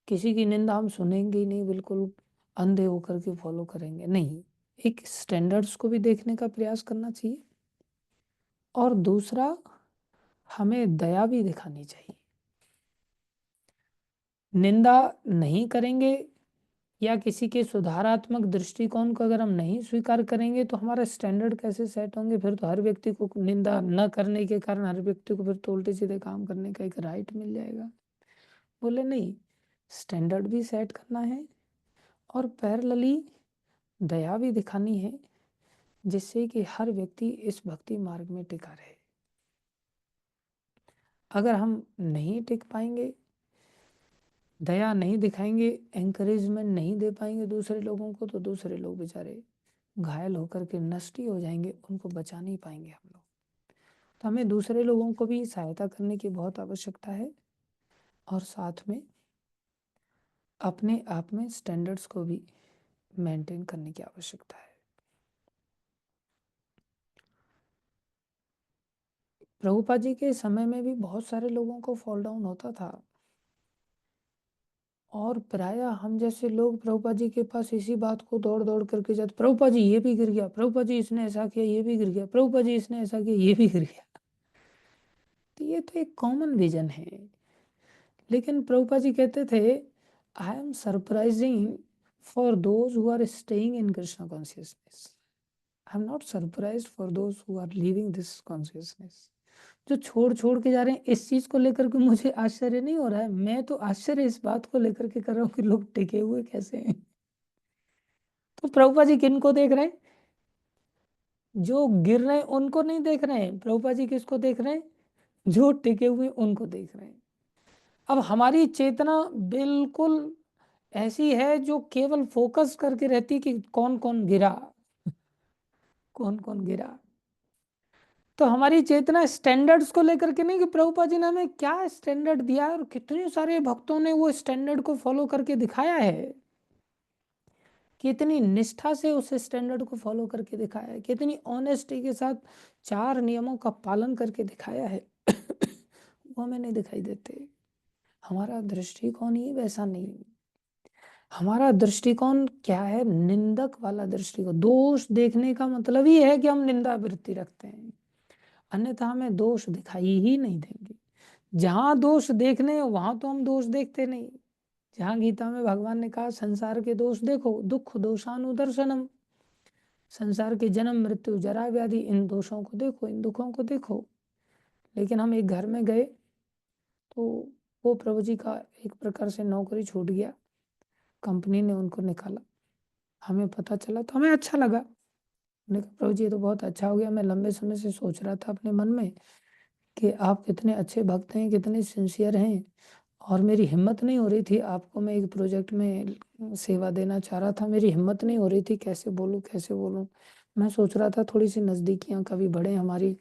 S1: किसी की निंदा हम सुनेंगे ही नहीं, बिल्कुल अंधे होकर के फॉलो करेंगे, नहीं। एक स्टैंडर्ड्स को भी देखने का प्रयास करना चाहिए, और दूसरा हमें दया भी दिखानी चाहिए। निंदा नहीं करेंगे या किसी के सुधारात्मक दृष्टिकोण को अगर हम नहीं स्वीकार करेंगे तो हमारा स्टैंडर्ड कैसे सेट होंगे? फिर तो हर व्यक्ति को निंदा न करने के कारण हर व्यक्ति को फिर तो उल्टे सीधे काम करने का एक राइट मिल जाएगा। बोले नहीं, स्टैंडर्ड भी सेट करना है और पैरेलली दया भी दिखानी है, जिससे कि हर व्यक्ति इस भक्ति मार्ग में टिका रहे। अगर हम नहीं टिक पाएंगे, दया नहीं दिखाएंगे, एंकरेजमेंट नहीं दे पाएंगे दूसरे लोगों को, तो दूसरे लोग बेचारे घायल होकर के नष्ट ही हो जाएंगे, उनको बचा नहीं पाएंगे हम लोग। तो हमें दूसरे लोगों को भी सहायता करने की बहुत आवश्यकता है, और साथ में अपने आप में स्टैंडर्ड्स को भी मेंटेन करने की आवश्यकता है। प्रभुपाद जी के समय में भी बहुत सारे लोगों को फॉल डाउन होता था, और प्रायः हम जैसे लोग प्रभुपाद जी के पास इसी बात को दौड़ दौड़ करके जाते, प्रभुपाद जी ये भी गिर गया, प्रभुपाद जी इसने ऐसा किया ये भी गिर गया, प्रभुपाद जी इसने ऐसा किया ये भी गिर गया। तो ये तो एक कॉमन विजन है। लेकिन प्रभुपाद जी कहते थे, I am surprising for those who are staying in Krishna consciousness, I am not surprised for those who are living this consciousness. जो छोड़ छोड़ के जा रहे हैं, इस चीज को लेकर के मुझे आश्चर्य नहीं हो रहा है। मैं तो आश्चर्य इस बात को लेकर के कर रहा हूँ कि लोग टिके हुए कैसे हैं। तो प्रभुपाद जी किन को देख रहे हैं? जो गिर रहे हैं उनको नहीं देख रहे हैं। प्रभुपाद जी किसको देख रहे हैं? जो टिके हुए उनको देख रहे हैं। अब हमारी चेतना बिल्कुल ऐसी है जो केवल फोकस करके रहती कि कौन कौन गिरा, कौन कौन गिरा। तो हमारी चेतना स्टैंडर्ड्स को लेकर के नहीं कि प्रभुपाद जी ने हमें क्या स्टैंडर्ड दिया है और कितने सारे भक्तों ने वो स्टैंडर्ड को फॉलो करके दिखाया है, कितनी निष्ठा से उस स्टैंडर्ड को फॉलो करके दिखाया है, कितनी ऑनेस्टी के साथ 4 नियमों का पालन करके दिखाया है। वो हमें नहीं दिखाई देते। हमारा दृष्टिकोण ही वैसा नहीं। हमारा दृष्टिकोण क्या है? निंदक वाला दृष्टिकोण। दोष देखने का मतलब ही है कि हम निंदा वृत्ति रखते हैं, अन्यथा हमें दोष दिखाई ही नहीं देंगे। जहां दोष देखने हैं वहां तो हम दोष देखते नहीं। जहां गीता में भगवान ने कहा संसार के दोष देखो, दुख दोषानुदर्शनम, संसार के जन्म मृत्यु जरा व्याधि, इन दोषों को देखो, इन दुखों को देखो। लेकिन हम एक घर में गए तो वो प्रभु जी का एक प्रकार से नौकरी छूट गया, कंपनी ने उनको निकाला, हमें पता चला तो हमें अच्छा लगा। उन्होंने कहा प्रभु जी ये तो बहुत अच्छा हो गया, मैं लंबे समय से सोच रहा था अपने मन में कि आप कितने अच्छे भक्त हैं, कितने सिंसियर हैं, और मेरी हिम्मत नहीं हो रही थी। आपको मैं एक प्रोजेक्ट में सेवा देना चाह रहा था, मेरी हिम्मत नहीं हो रही थी कैसे बोलूँ कैसे बोलूँ। मैं सोच रहा था थोड़ी सी नज़दीकियाँ कभी बढ़े हमारी,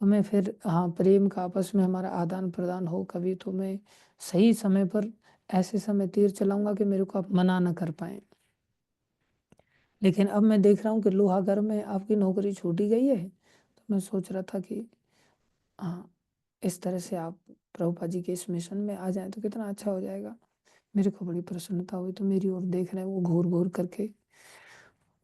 S1: तो मैं फिर हाँ, प्रेम का आपस में हमारा आदान प्रदान हो कभी, तो मैं सही समय पर ऐसे समय तीर चलाऊंगा कि मेरे को आप मना ना कर पाए। लेकिन अब मैं देख रहा हूँ कि लोहागर में आपकी नौकरी छूटी गई है, तो मैं सोच रहा था कि हाँ, इस तरह से आप प्रभुपाद जी के इस मिशन में आ जाएं तो कितना अच्छा हो जाएगा। मेरे को बड़ी प्रसन्नता हुई, तो मेरी ओर देख रहे हैं वो घूर घूर करके।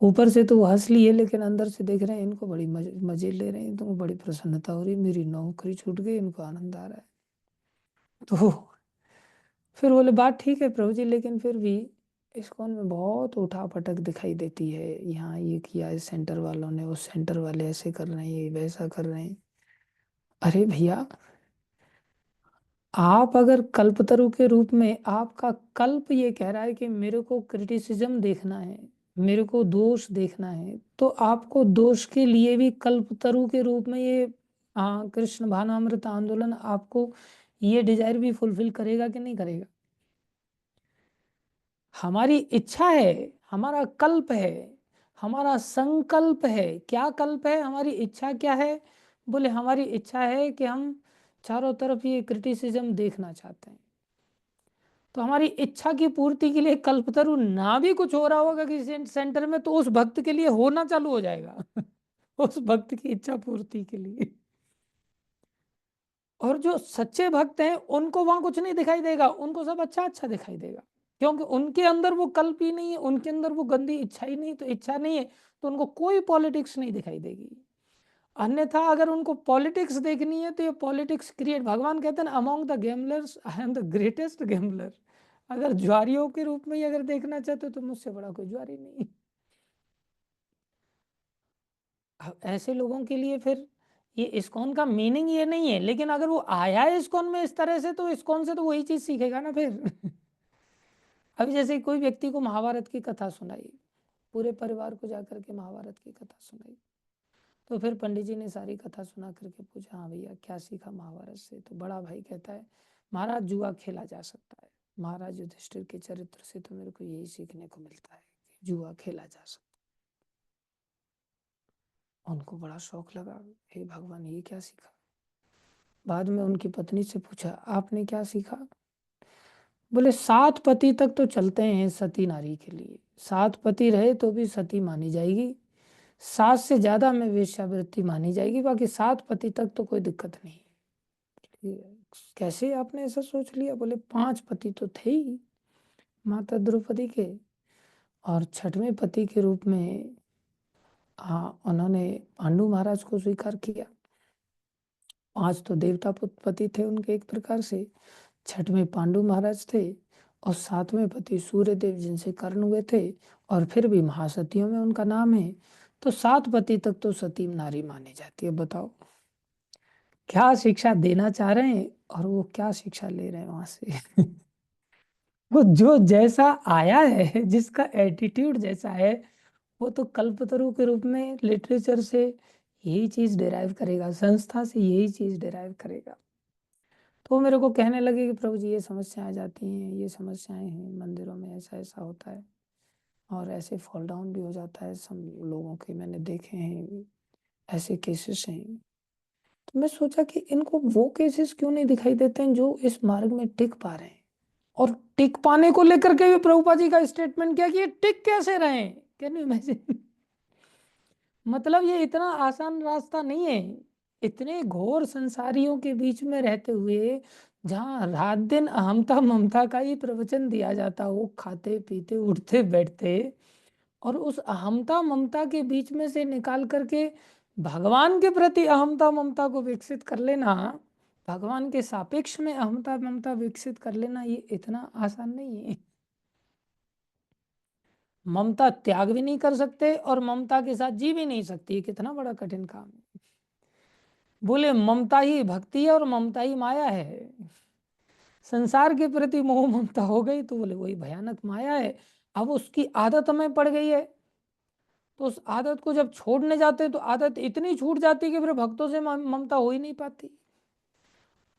S1: ऊपर से तो वो हंस लिए, लेकिन अंदर से देख रहे हैं इनको बड़ी मजे ले रहे हैं, तो बड़ी प्रसन्नता हो रही, मेरी नौकरी छूट गई, इनको आनंद आ रहा है। तो फिर बोले बात ठीक है प्रभु जी, लेकिन फिर भी इस्कॉन में बहुत उठा पटक दिखाई देती है। यहाँ ये किया इस सेंटर वालों ने, उस सेंटर वाले ऐसे कर रहे हैं, ये वैसा कर रहे हैं। अरे भैया, आप अगर कल्पतरु के रूप में, आपका कल्प ये कह रहा है कि मेरे को क्रिटिसिज्म देखना है, मेरे को दोष देखना है, तो आपको दोष के लिए भी कल्पतरु के रूप में ये कृष्ण भावनामृत आंदोलन आपको ये डिजायर भी फुलफिल करेगा कि नहीं करेगा? हमारी इच्छा है, हमारा कल्प है, हमारा संकल्प है। क्या कल्प है, हमारी इच्छा क्या है? बोले हमारी इच्छा है कि हम चारों तरफ ये क्रिटिसिज्म देखना चाहते हैं। तो हमारी इच्छा की पूर्ति के लिए कल्पतरु ना भी कुछ हो रहा होगा किसी सेंटर में, तो उस भक्त के लिए होना चालू हो जाएगा उस भक्त की इच्छा पूर्ति के लिए। और जो सच्चे भक्त हैं उनको वहां कुछ नहीं दिखाई देगा, उनको सब अच्छा अच्छा दिखाई देगा, क्योंकि उनके अंदर वो कल्प ही नहीं है, उनके अंदर वो गंदी इच्छा ही नहीं, तो इच्छा नहीं है तो उनको कोई पॉलिटिक्स नहीं दिखाई देगी। अन्यथा अगर उनको पॉलिटिक्स देखनी है तो ये पॉलिटिक्स क्रिएट, भगवान कहते हैं among the gamblers I am the greatest gambler. अगर जुआरियों के रूप में ही अगर देखना चाहते हो तो मुझसे बड़ा कोई जुआरी नहीं। अब ऐसे लोगों के लिए फिर ये इस्कॉन का मीनिंग ये नहीं है, लेकिन अगर वो आया है इस्कॉन में इस तरह से, तो इस्कॉन से तो वही चीज सीखेगा ना फिर अभी जैसे कोई व्यक्ति को महाभारत की कथा सुनाई, पूरे परिवार को जाकर के महाभारत की कथा सुनाई, तो फिर पंडित जी ने सारी कथा सुना करके पूछा हाँ भैया क्या सीखा महाभारत से? तो बड़ा भाई कहता है महाराज जुआ खेला जा सकता है, महाराज युधिष्ठिर के चरित्र से तो मेरे को यही सीखने को मिलता है कि जुआ खेला जा सकता है। उनको बड़ा शौक लगा, हे भगवान ये क्या सीखा? बाद में उनकी पत्नी से पूछा आपने क्या सीखा? बोले 7 पति तक तो चलते हैं सती नारी के लिए, 7 पति रहे तो भी सती मानी जाएगी, 7 से ज्यादा में वेश्यावृत्ति मानी जाएगी, बाकी 7 पति तक तो कोई दिक्कत नहीं। कैसे आपने ऐसा सोच लिया? बोले 5 पति तो थे ही माता द्रौपदी के, और छठवें पति के रूप में उन्होंने पांडु महाराज को स्वीकार किया। 5 तो देवता पति थे उनके एक प्रकार से, छठवें पांडु महाराज थे, और 7वें पति सूर्यदेव जिनसे कर्ण हुए थे, और फिर भी महासतियों में उनका नाम है। तो 7 पति तक तो सती नारी मानी जाती है। बताओ क्या शिक्षा देना चाह रहे हैं और वो क्या शिक्षा ले रहे हैं वहां से वो जो जैसा आया है, जिसका एटीट्यूड जैसा है, वो तो कल्पतरु के रूप में लिटरेचर से यही चीज डिराइव करेगा, संस्था से यही चीज डिराइव करेगा। तो वो मेरे को कहने लगे कि प्रभु जी ये समस्याएं आ जाती हैं, ये समस्याएं हैं मंदिरों में, ऐसा ऐसा होता है, और ऐसे फॉल डाउन भी हो जाता है सब लोगों के, मैंने देखे हैं ऐसे केसेस हैं। तो मैं सोचा कि इनको वो केसेस क्यों नहीं दिखाई देते हैं जो इस मार्ग में टिक पा रहे हैं। और टिक पाने को लेकर के भी प्रभुपाद जी का स्टेटमेंट क्या कि ये टिक कैसे रहे, कैन यू इमेजिन मतलब ये इतना आसान रास्ता नहीं है। इतने घोर संसारियों के बीच में रहते हुए, जहाँ रात दिन अहमता ममता का ही प्रवचन दिया जाता हो, खाते पीते उठते बैठते, और उस अहमता ममता के बीच में से निकाल करके भगवान के प्रति अहमता ममता को विकसित कर लेना, भगवान के सापेक्ष में अहमता ममता विकसित कर लेना, ये इतना आसान नहीं है। ममता त्याग भी नहीं कर सकते और ममता के साथ जी भी नहीं सकती, ये कितना बड़ा कठिन काम है। बोले ममता ही भक्ति है और ममता ही माया है। संसार के प्रति मोह ममता हो गई तो बोले वही भयानक माया है। अब उसकी आदत हमें पड़ गई है, तो उस आदत को जब छोड़ने जाते हैं तो आदत इतनी छूट जाती है कि फिर भक्तों से ममता हो ही नहीं पाती।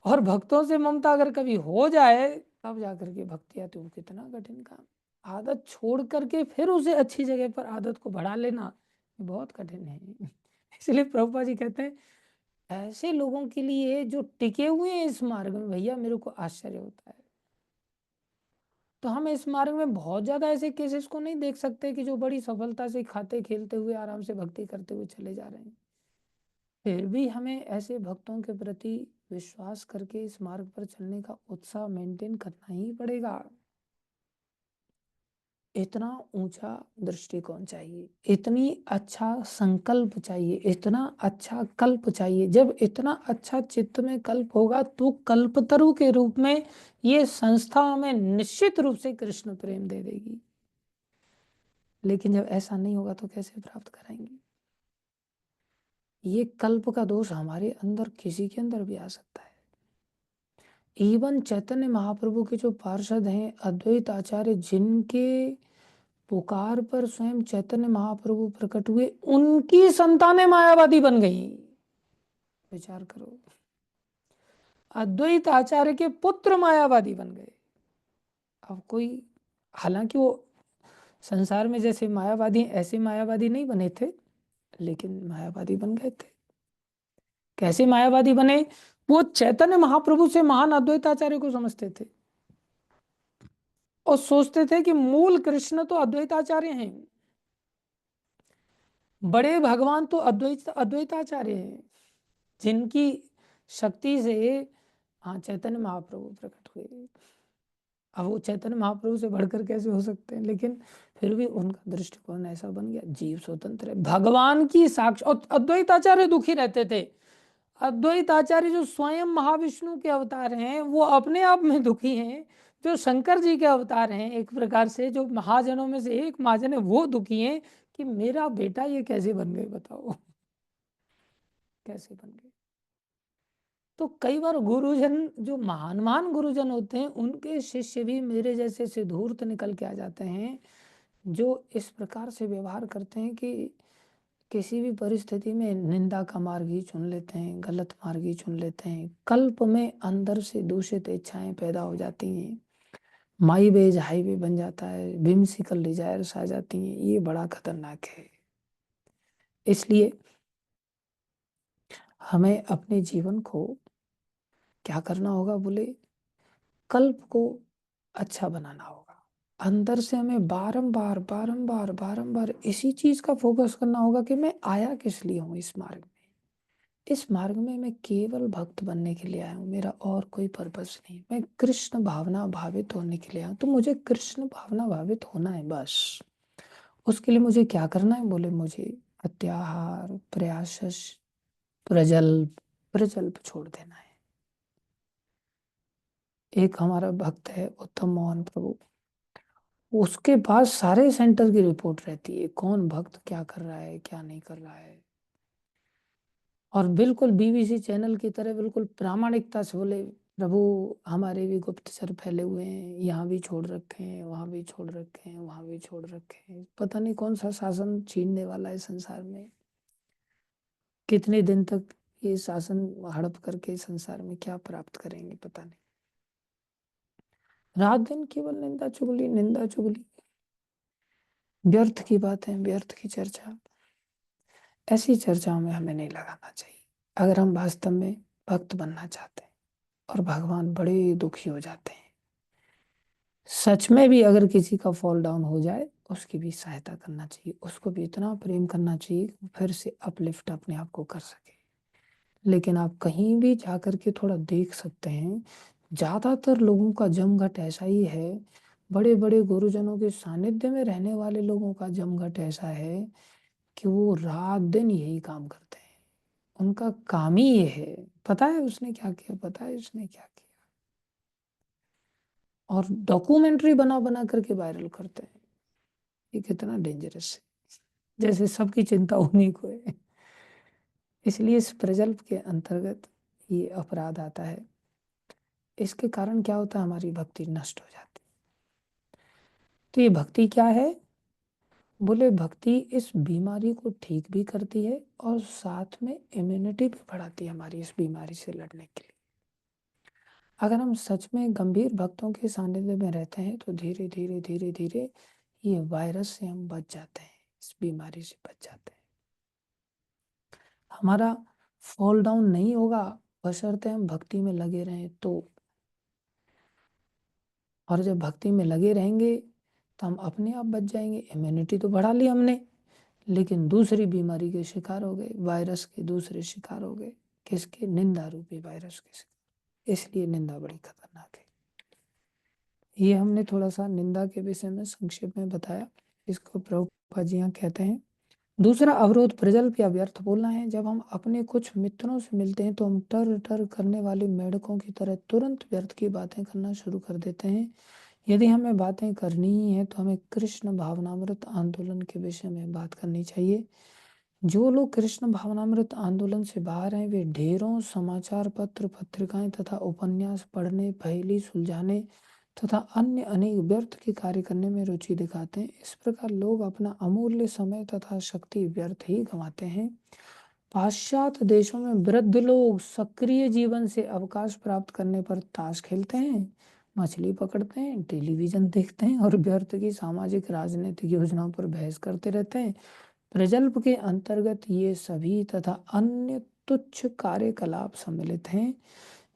S1: और भक्तों से ममता अगर कभी हो जाए तब जाकर के भक्ति आती है, वो कितना कठिन काम। आदत छोड़ करके फिर उसे अच्छी जगह पर आदत को बढ़ा लेना बहुत कठिन है इसलिए प्रभुपाद जी कहते हैं ऐसे लोगों के लिए जो टिके हुए हैं इस मार्ग में, भैया मेरे को आश्चर्य होता है। तो हम इस मार्ग में बहुत ज़्यादा ऐसे केसेस को नहीं देख सकते कि जो बड़ी सफलता से खाते खेलते हुए आराम से भक्ति करते हुए चले जा रहे हैं। फिर भी हमें ऐसे भक्तों के प्रति विश्वास करके इस मार्ग पर चलने का उत्साह मेंटेन करना ही पड़ेगा। इतना ऊंचा दृष्टिकोण चाहिए, इतनी अच्छा संकल्प चाहिए, इतना अच्छा कल्प चाहिए। जब इतना अच्छा चित्त में कल्प होगा तो कल्पतरु के रूप में ये संस्था हमें निश्चित रूप से कृष्ण प्रेम दे देगी। लेकिन जब ऐसा नहीं होगा तो कैसे प्राप्त कराएंगे? ये कल्प का दोष हमारे अंदर किसी के अंदर भी आ सकता है। इवन चैतन्य महाप्रभु के जो पार्षद हैं अद्वैत आचार्य, जिनके पुकार पर स्वयं चैतन्य महाप्रभु प्रकट हुए, उनकी संतानें मायावादी बन गई। विचार करो, अद्वैत आचार्य के पुत्र मायावादी बन गए। अब कोई, हालांकि वो संसार में जैसे मायावादी ऐसे मायावादी नहीं बने थे, लेकिन मायावादी बन गए थे। कैसे मायावादी बने? वो चैतन्य महाप्रभु से महान अद्वैत आचार्य को समझते थे और सोचते थे कि मूल कृष्ण तो अद्वैत आचार्य हैं, बड़े भगवान तो अद्वैत आचार्य हैं, जिनकी शक्ति से हाँ चैतन्य महाप्रभु प्रकट हुए। अब वो चैतन्य महाप्रभु से बढ़कर कैसे हो सकते हैं? लेकिन फिर भी उनका दृष्टिकोण ऐसा बन गया, जीव स्वतंत्र है, भगवान की साक्ष। और अद्वैत आचार्य दुखी रहते थे। अद्वैत आचार्य जो स्वयं महाविष्णु के अवतार हैं, वो अपने आप में दुखी हैं। जो शंकर जी के अवतार हैं, एक प्रकार से जो महाजनों में से एक महाजन है, वो दुखी हैं कि मेरा बेटा ये कैसे बन गए, बताओ कैसे बन गए। तो कई बार गुरुजन, जो महान महान गुरुजन होते हैं, उनके शिष्य भी मेरे जैसे सिद्धूर्त निकल के आ जाते हैं, जो इस प्रकार से व्यवहार करते हैं कि किसी भी परिस्थिति में निंदा का मार्ग ही चुन लेते हैं, गलत मार्ग ही चुन लेते हैं। कल्प में अंदर से दूषित इच्छाएं पैदा हो जाती हैं, माई बेज हाईवे बन जाता है, whimsical डिजायर्स आ जाती हैं। ये बड़ा खतरनाक है। इसलिए हमें अपने जीवन को क्या करना होगा बोले, कल्प को अच्छा बनाना होगा। अंदर से हमें बारंबार बारंबार बारंबार इसी चीज का फोकस करना होगा कि मैं आया किस लिए हूँ इस मार्ग में। इस मार्ग में मैं केवल भक्त बनने के लिए आया हूँ, मेरा और कोई पर्पस नहीं। मैं कृष्ण भावना भावित होने के लिए आया हूँ, तो मुझे कृष्ण भावना भावित होना है बस। उसके लिए मुझे क्या करना है बोले, मुझे अत्याहार प्रयासस प्रजल्प प्रजल्प छोड़ देना है। एक हमारा भक्त है उत्तम मोहन प्रभु, उसके पास सारे सेंटर की रिपोर्ट रहती है, कौन भक्त क्या कर रहा है क्या नहीं कर रहा है। और बिल्कुल बीबीसी चैनल की तरह बिल्कुल प्रामाणिकता से बोले, प्रभु हमारे भी गुप्तचर फैले हुए हैं, यहाँ भी छोड़ रखे हैं, वहां भी छोड़ रखे हैं, वहां भी छोड़ रखे हैं। पता नहीं कौन सा शासन छीनने वाला है संसार में, कितने दिन तक ये शासन हड़प करके संसार में क्या प्राप्त करेंगे पता नहीं। रात दिन केवल निंदा चुगली, निंदा चुगली, व्यर्थ की बातें, व्यर्थ की चर्चा। ऐसी चर्चाओं में हमें नहीं लगाना चाहिए अगर हम वास्तव में भक्त बनना चाहते हैं। और भगवान बड़े दुखी हो जाते हैं। सच में भी अगर किसी का फॉल डाउन हो जाए, उसकी भी सहायता करना चाहिए, उसको भी इतना प्रेम करना चाहिए कि फिर से अपलिफ्ट अपने आप को कर सके। लेकिन आप कहीं भी जाकर के थोड़ा देख सकते हैं, ज्यादातर लोगों का जमघट ऐसा ही है। बड़े बड़े गुरुजनों के सानिध्य में रहने वाले लोगों का जमघट ऐसा है कि वो रात दिन यही काम करते हैं। उनका काम ही ये है। पता है उसने क्या किया, पता है उसने क्या किया, और डॉक्यूमेंट्री बना बना करके वायरल करते हैं। ये कितना डेंजरस है, जैसे सबकी चिंता उन्हीं को है। इसलिए इस प्रजल्प के अंतर्गत ये अपराध आता है। इसके कारण क्या होता है, हमारी भक्ति नष्ट हो जाती है। तो ये भक्ति क्या है बोले, भक्ति इस बीमारी को ठीक भी करती है और साथ में इम्यूनिटी भी बढ़ाती है हमारी इस बीमारी से लड़ने के लिए। अगर हम सच में गंभीर भक्तों के सानिध्य में रहते हैं तो धीरे धीरे धीरे धीरे ये वायरस से हम बच जाते हैं, इस बीमारी से बच जाते हैं। हमारा फॉल डाउन नहीं होगा, बशर्ते हम भक्ति में लगे रहें तो। और जब भक्ति में लगे रहेंगे तो हम अपने आप बच जाएंगे। इम्यूनिटी तो बढ़ा ली हमने, लेकिन दूसरी बीमारी के शिकार हो गए, वायरस के दूसरे शिकार हो गए। किसके? निंदा रूपी वायरस के शिकार। इसलिए निंदा बड़ी खतरनाक है। ये हमने थोड़ा सा निंदा के विषय में संक्षेप में बताया। इसको प्रभुपाद जी यहाँ कहते हैं, दूसरा अवरोध प्रजल्प या व्यर्थ बोलना है। जब हम अपने कुछ मित्रों से मिलते हैं तो हम टर टर करने वाले मेढकों की तरह तुरंत व्यर्थ की बातें करना शुरू कर देते हैं। यदि हमें बातें करनी ही है तो हमें कृष्ण भावनामृत आंदोलन के विषय में बात करनी चाहिए। जो लोग कृष्ण भावनामृत आंदोलन से बाहर हैं वे ढेरों समाचार पत्र, पत्रिकाएं तथा उपन्यास पढ़ने, पहेली सुलझाने तथा अन्य अनेक व्यर्थ के कार्य करने में रुचि दिखाते हैं। इस प्रकार लोग अपना अमूल्य समय तथा शक्ति व्यर्थ ही गंवाते हैं। पाश्चात्य देशों में वृद्ध लोग सक्रिय जीवन से अवकाश प्राप्त करने पर ताश खेलते हैं, मछली पकड़ते हैं, टेलीविजन देखते हैं और व्यर्थ की सामाजिक राजनीतिक योजनाओं पर बहस करते रहते हैं। प्रजल्प के अंतर्गत ये सभी तथा अन्य तुच्छ कार्यकलाप सम्मिलित हैं।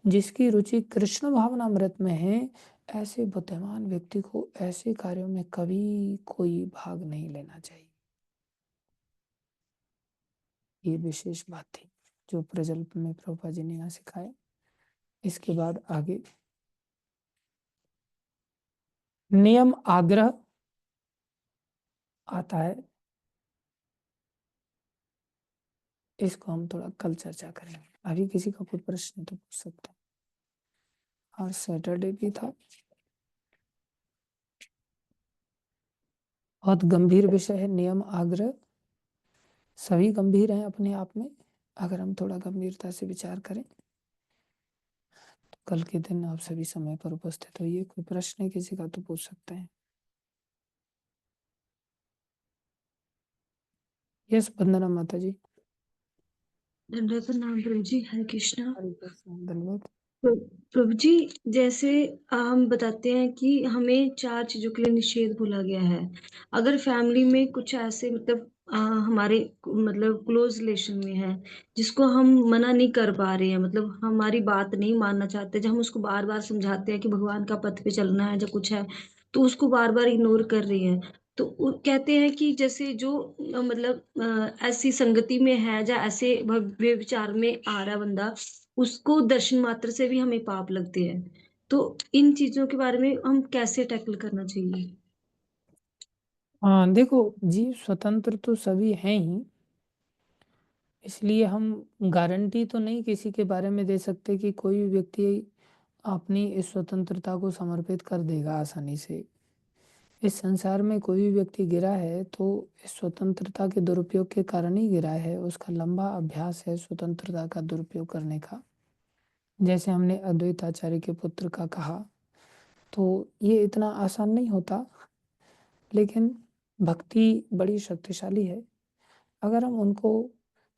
S1: जिसकी रुचि कृष्ण भावनामृत में है, ऐसे बुद्धिमान व्यक्ति को ऐसे कार्यों में कभी कोई भाग नहीं लेना चाहिए। ये विशेष बात थी जो प्रजल्प में प्रभुपाद जी ने यहाँ सिखाया। इसके बाद आगे नियम आग्रह आता है। इसको हम थोड़ा कल चर्चा करेंगे। अभी किसी का कोई प्रश्न तो पूछ सकता है। और सैटरडे भी था। बहुत गंभीर विषय है नियम आग्रह। सभी गंभीर हैं अपने आप में। अगर हम थोड़ा गंभीरता से विचार करें तो कल के दिन आप सभी समय पर उपस्थित होइए। कोई प्रश्न है किसी का तो पूछ सकते हैं। यस, वंदना माता जी।
S2: दंडवत प्रणाम प्रभु जी। हरे कृष्णा।
S1: हरे कृष्ण, धन्यवाद।
S2: प्रभु जी, जैसे हम बताते हैं कि हमें 4 चीजों के लिए निषेध बोला गया है। अगर फैमिली में कुछ ऐसे मतलब हमारे मतलब क्लोज रिलेशन में है जिसको हम मना नहीं कर पा रहे हैं, मतलब हमारी बात नहीं मानना चाहते, जब हम उसको बार बार समझाते हैं कि भगवान का पथ पे चलना है, जब कुछ है तो उसको बार बार इग्नोर कर रही है, तो कहते हैं कि जैसे जो मतलब ऐसी संगति में है या ऐसे भव्य विचार में आ रहा बंदा, उसको दर्शन मात्र से भी हमें पाप लगते हैं। तो इन चीजों के बारे में हम कैसे टैकल करना चाहिए?
S1: हाँ देखो, जीव स्वतंत्र तो सभी हैं ही। इसलिए हम गारंटी तो नहीं किसी के बारे में दे सकते कि कोई भी व्यक्ति अपनी इस स्वतंत्रता को समर्पित कर देगा आसानी से। इस संसार में कोई भी व्यक्ति गिरा है तो इस स्वतंत्रता के दुरुपयोग के कारण ही गिरा है। उसका लंबा अभ्यास है स्वतंत्रता का दुरुपयोग करने का। जैसे हमने अद्वैत आचार्य के पुत्र का कहा, तो ये इतना आसान नहीं होता। लेकिन भक्ति बड़ी शक्तिशाली है। अगर हम उनको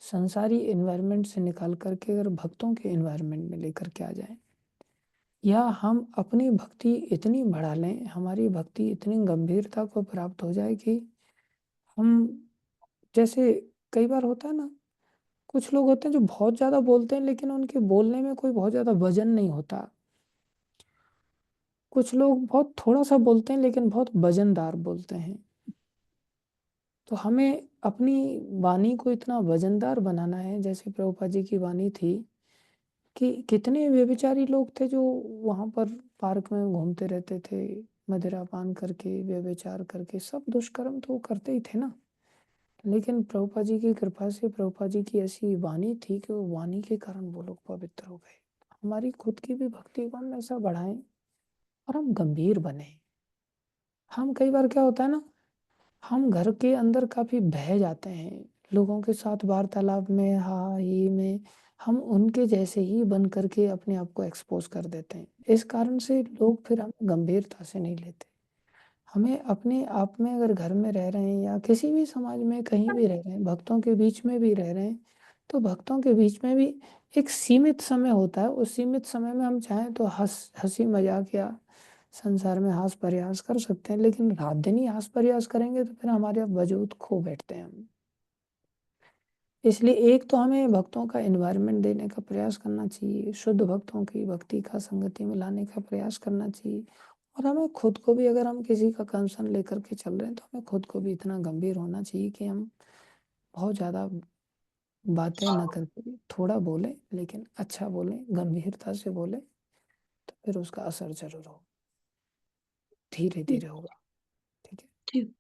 S1: संसारी एनवायरनमेंट से निकाल करके अगर भक्तों के एनवायरनमेंट में लेकर के आ जाएं, या हम अपनी भक्ति इतनी बढ़ा लें, हमारी भक्ति इतनी गंभीरता को प्राप्त हो जाए कि हम, जैसे कई बार होता है ना, कुछ लोग होते हैं जो बहुत ज़्यादा बोलते हैं लेकिन उनके बोलने में कोई बहुत ज़्यादा वजन नहीं होता। कुछ लोग बहुत थोड़ा सा बोलते हैं लेकिन बहुत वजनदार बोलते हैं। तो हमें अपनी वाणी को इतना वजनदार बनाना है, जैसे प्रभुपाद जी की वाणी थी कि कितने व्यभिचारी लोग थे जो वहां पर पार्क में घूमते रहते थे, मदिरा पान करके, व्यभिचार करके, सब दुष्कर्म तो वो करते ही थे ना। लेकिन प्रभुपाद जी की कृपा से, प्रभुपाद जी की ऐसी वाणी थी कि वो वाणी के कारण वो लोग पवित्र हो गए। हमारी खुद की भी भक्ति को हम ऐसा बढ़ाएं और हम गंभीर बने। हम कई बार क्या होता है ना, हम घर के अंदर काफी बह जाते हैं लोगों के साथ वार्तालाप में, हाँ ही में हम उनके जैसे ही बन करके अपने आप को एक्सपोज कर देते हैं। इस कारण से लोग फिर हमें गंभीरता से नहीं लेते। हमें अपने आप में, अगर घर में रह रहे हैं या किसी भी समाज में कहीं भी रह रहे हैं, भक्तों के बीच में भी रह रहे हैं, तो भक्तों के बीच में भी एक सीमित समय होता है। उस सीमित समय में हम चाहें तो हंसी मजाक या संसार में हास प्रयास कर सकते हैं, लेकिन रात दिन ही हास प्रयास करेंगे तो फिर हमारे वजूद खो बैठते हैं हम। इसलिए एक तो हमें भक्तों का एनवायरनमेंट देने का प्रयास करना चाहिए, शुद्ध भक्तों की भक्ति का संगति में लाने का प्रयास करना चाहिए और हमें खुद को भी अगर हम किसी का कंसर्न लेकर के चल रहे हैं, तो हमें खुद को भी इतना गंभीर होना चाहिए कि हम बहुत ज़्यादा बातें ना करके थोड़ा बोलें, लेकिन अच्छा बोलें, गंभीरता से बोलें, तो फिर उसका असर ज़रूर होगा, धीरे-धीरे होगा। ठीक है?
S2: जी।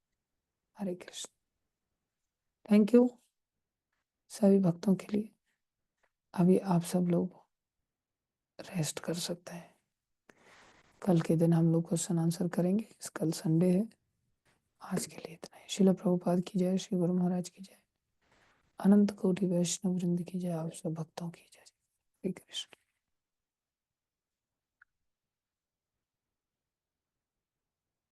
S1: हरे कृष्ण। थैंक यू सभी भक्तों के लिए। अभी आप सब लोग रेस्ट कर सकते हैं। कल के दिन हम लोग क्वेश्चन आंसर करेंगे। कल संडे है। आज के लिए इतना ही। श्रील प्रभुपाद की जय, श्री गुरु महाराज की जय, अनंत कोटि वैष्णव वृंद की जय, आप सब भक्तों की जय। हरे कृष्ण।